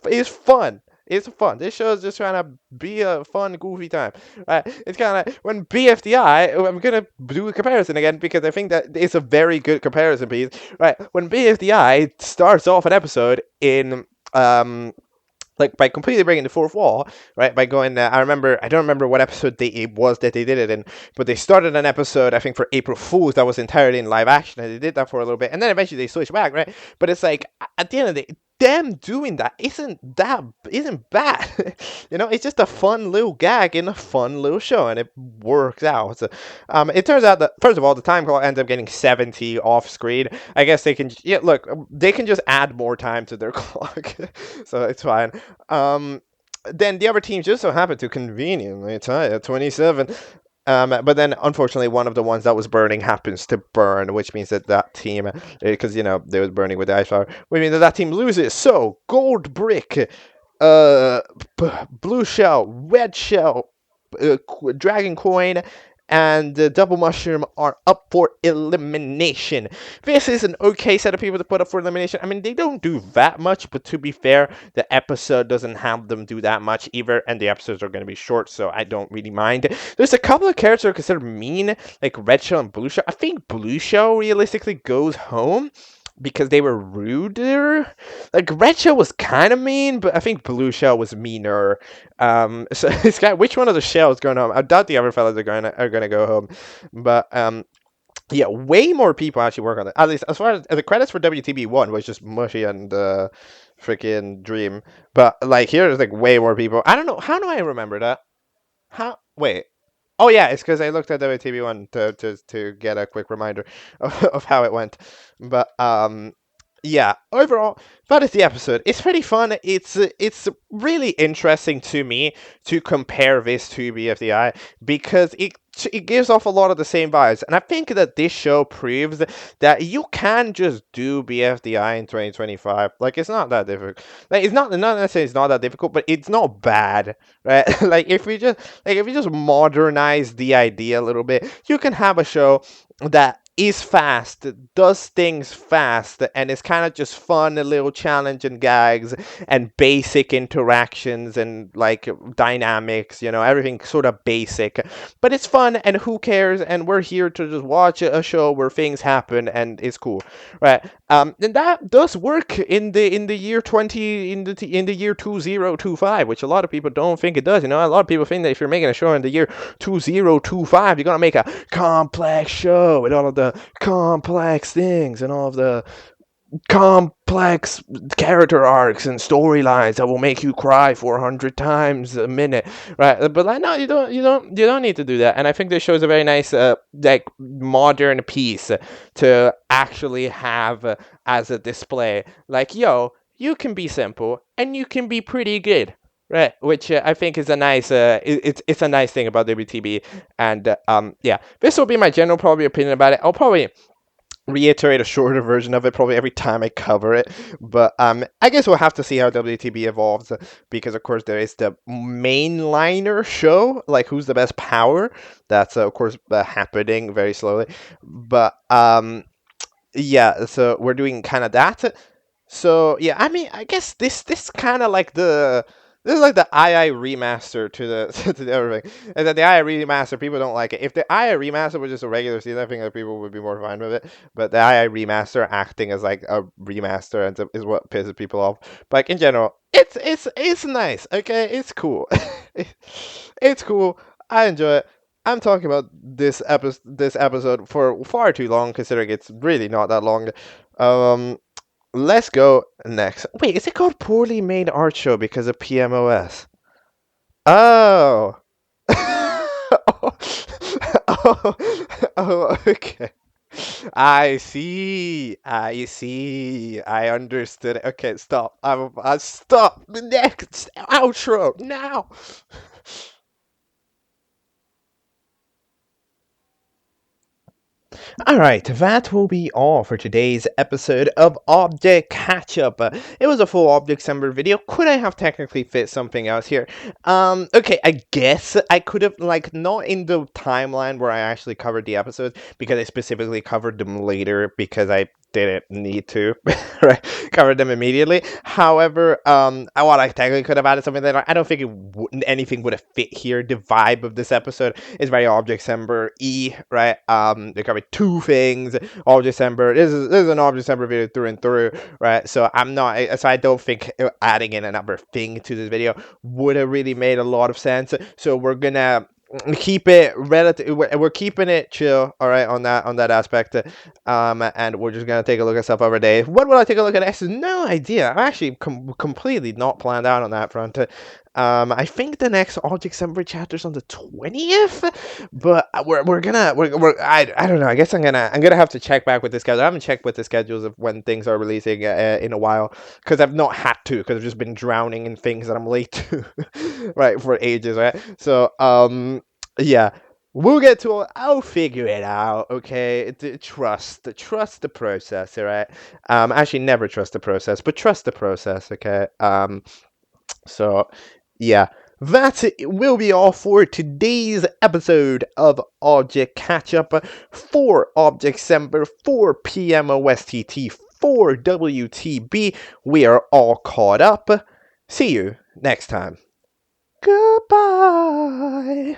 is fun. It's fun. This show is just trying to be a fun, goofy time. Right? It's kind of when BFDI. I'm gonna do a comparison again because I think that it's a very good comparison piece. Right? When BFDI starts off an episode in like by completely breaking the fourth wall, right? By going, I don't remember what episode it was that they did it in, but they started an episode, I think, for April Fools that was entirely in live action, and they did that for a little bit, and then eventually they switched back, right? But it's like at the end of the day, them doing that isn't bad. It's just a fun little gag in a fun little show, and it works out. So, it turns out that first of all, the time clock ends up getting 70 off screen. I guess they can, they can just add more time to their clock, so it's fine. Then the other teams just so happen to conveniently tie at 27. But then, unfortunately, one of the ones that was burning happens to burn, which means that team, because, they was burning with the ice flower, which means that team loses. So, gold brick, blue shell, red shell, dragon coin, and double mushroom are up for elimination. This is an okay set of people to put up for elimination. I mean, they don't do that much, but to be fair, the episode doesn't have them do that much either, and the episodes are going to be short, so I don't really mind. There's a couple of characters that are considered mean, like Red Shell and Blue Shell. I think Blue Shell realistically goes home because they were ruder. Like Red Shell was kind of mean, but I think Blue Shell was meaner. So it's got which one of the shells going home? I doubt the other fellas are gonna go home, but yeah, way more people actually work on it. At least as far as the credits for WTB 1 was just Mushy and freaking Dream, but like here there's like way more people. I don't know, how do I remember that? How wait. Oh yeah, it's because I looked at WTB 1 to get a quick reminder of how it went. But yeah, overall, that is the episode. It's pretty fun. It's really interesting to me to compare this to BFDI because it gives off a lot of the same vibes, and I think that this show proves that you can just do BFDI in 2025. Like it's not that difficult. Like it's not necessarily it's not that difficult, but it's not bad, right? Like if we just modernize the idea a little bit, you can have a show that is fast, does things fast, and it's kind of just fun, a little challenge and gags and basic interactions and like dynamics, everything sort of basic, but it's fun and who cares, and we're here to just watch a show where things happen and it's cool, right? And that does work in the year 2025, which a lot of people don't think it does. A lot of people think that if you're making a show in the year 2025, you're gonna make a complex show with all of the complex things and all of the complex character arcs and storylines that will make you cry 400 times a minute, right? But like, no, you don't need to do that. And I think this shows a very nice, like modern piece to actually have as a display. Like, yo, you can be simple and you can be pretty good. Right, which I think is a nice, it's a nice thing about WTB, and yeah, this will be my general probably opinion about it. I'll probably reiterate a shorter version of it probably every time I cover it. But I guess we'll have to see how WTB evolves because of course there is the mainliner show, like who's the best power. That's of course happening very slowly. But yeah, so we're doing kind of that. So yeah, I mean, I guess this kind of like the this is like the II remaster to the to the everything, and that the II remaster people don't like it. If the II remaster was just a regular season, I think that people would be more fine with it. But the II remaster acting as like a remaster and is what pisses people off. But like in general, it's nice. Okay, it's cool. It's cool. I enjoy it. I'm talking about this episode for far too long, considering it's really not that long. Um, let's go next. Wait, is it called Poorly Made Art Show because of PMOS? Oh. Oh, oh, oh, okay. I see. I see. I understood. Okay, stop. I stop. The next outro now. Alright, that will be all for today's episode of Object Catchup. It was a full Objectcember video. Could I have technically fit something else here? Okay, I guess I could have, like, not in the timeline where I actually covered the episodes, because I specifically covered them later because I didn't need to, right? Covered them immediately. However, what I technically could have added something that I don't think anything would have fit here. The vibe of this episode is very Objectcember-y, right? They covered two things. Objectcember. This is an Objectcember video through and through, right? So I don't think adding in another thing to this video would have really made a lot of sense. So we're gonna keep it relative. We're keeping it chill, all right, on that aspect. And we're just gonna take a look at stuff every day. What will I take a look at next? No idea. I'm actually completely not planned out on that front. I think the next Objectcember chapter is on the 20th, but I don't know. I guess I'm gonna have to check back with the schedule. I haven't checked with the schedules of when things are releasing in a while, because I've not had to, because I've just been drowning in things that I'm late to, right, for ages, right? So yeah. We'll get to it. I'll figure it out, okay? Trust the process, all right? Actually, never trust the process, but trust the process, okay? So, yeah, that will be all for today's episode of Object Catchup for Objectcember, for PMOSTT, for WTB. We are all caught up. See you next time. Goodbye.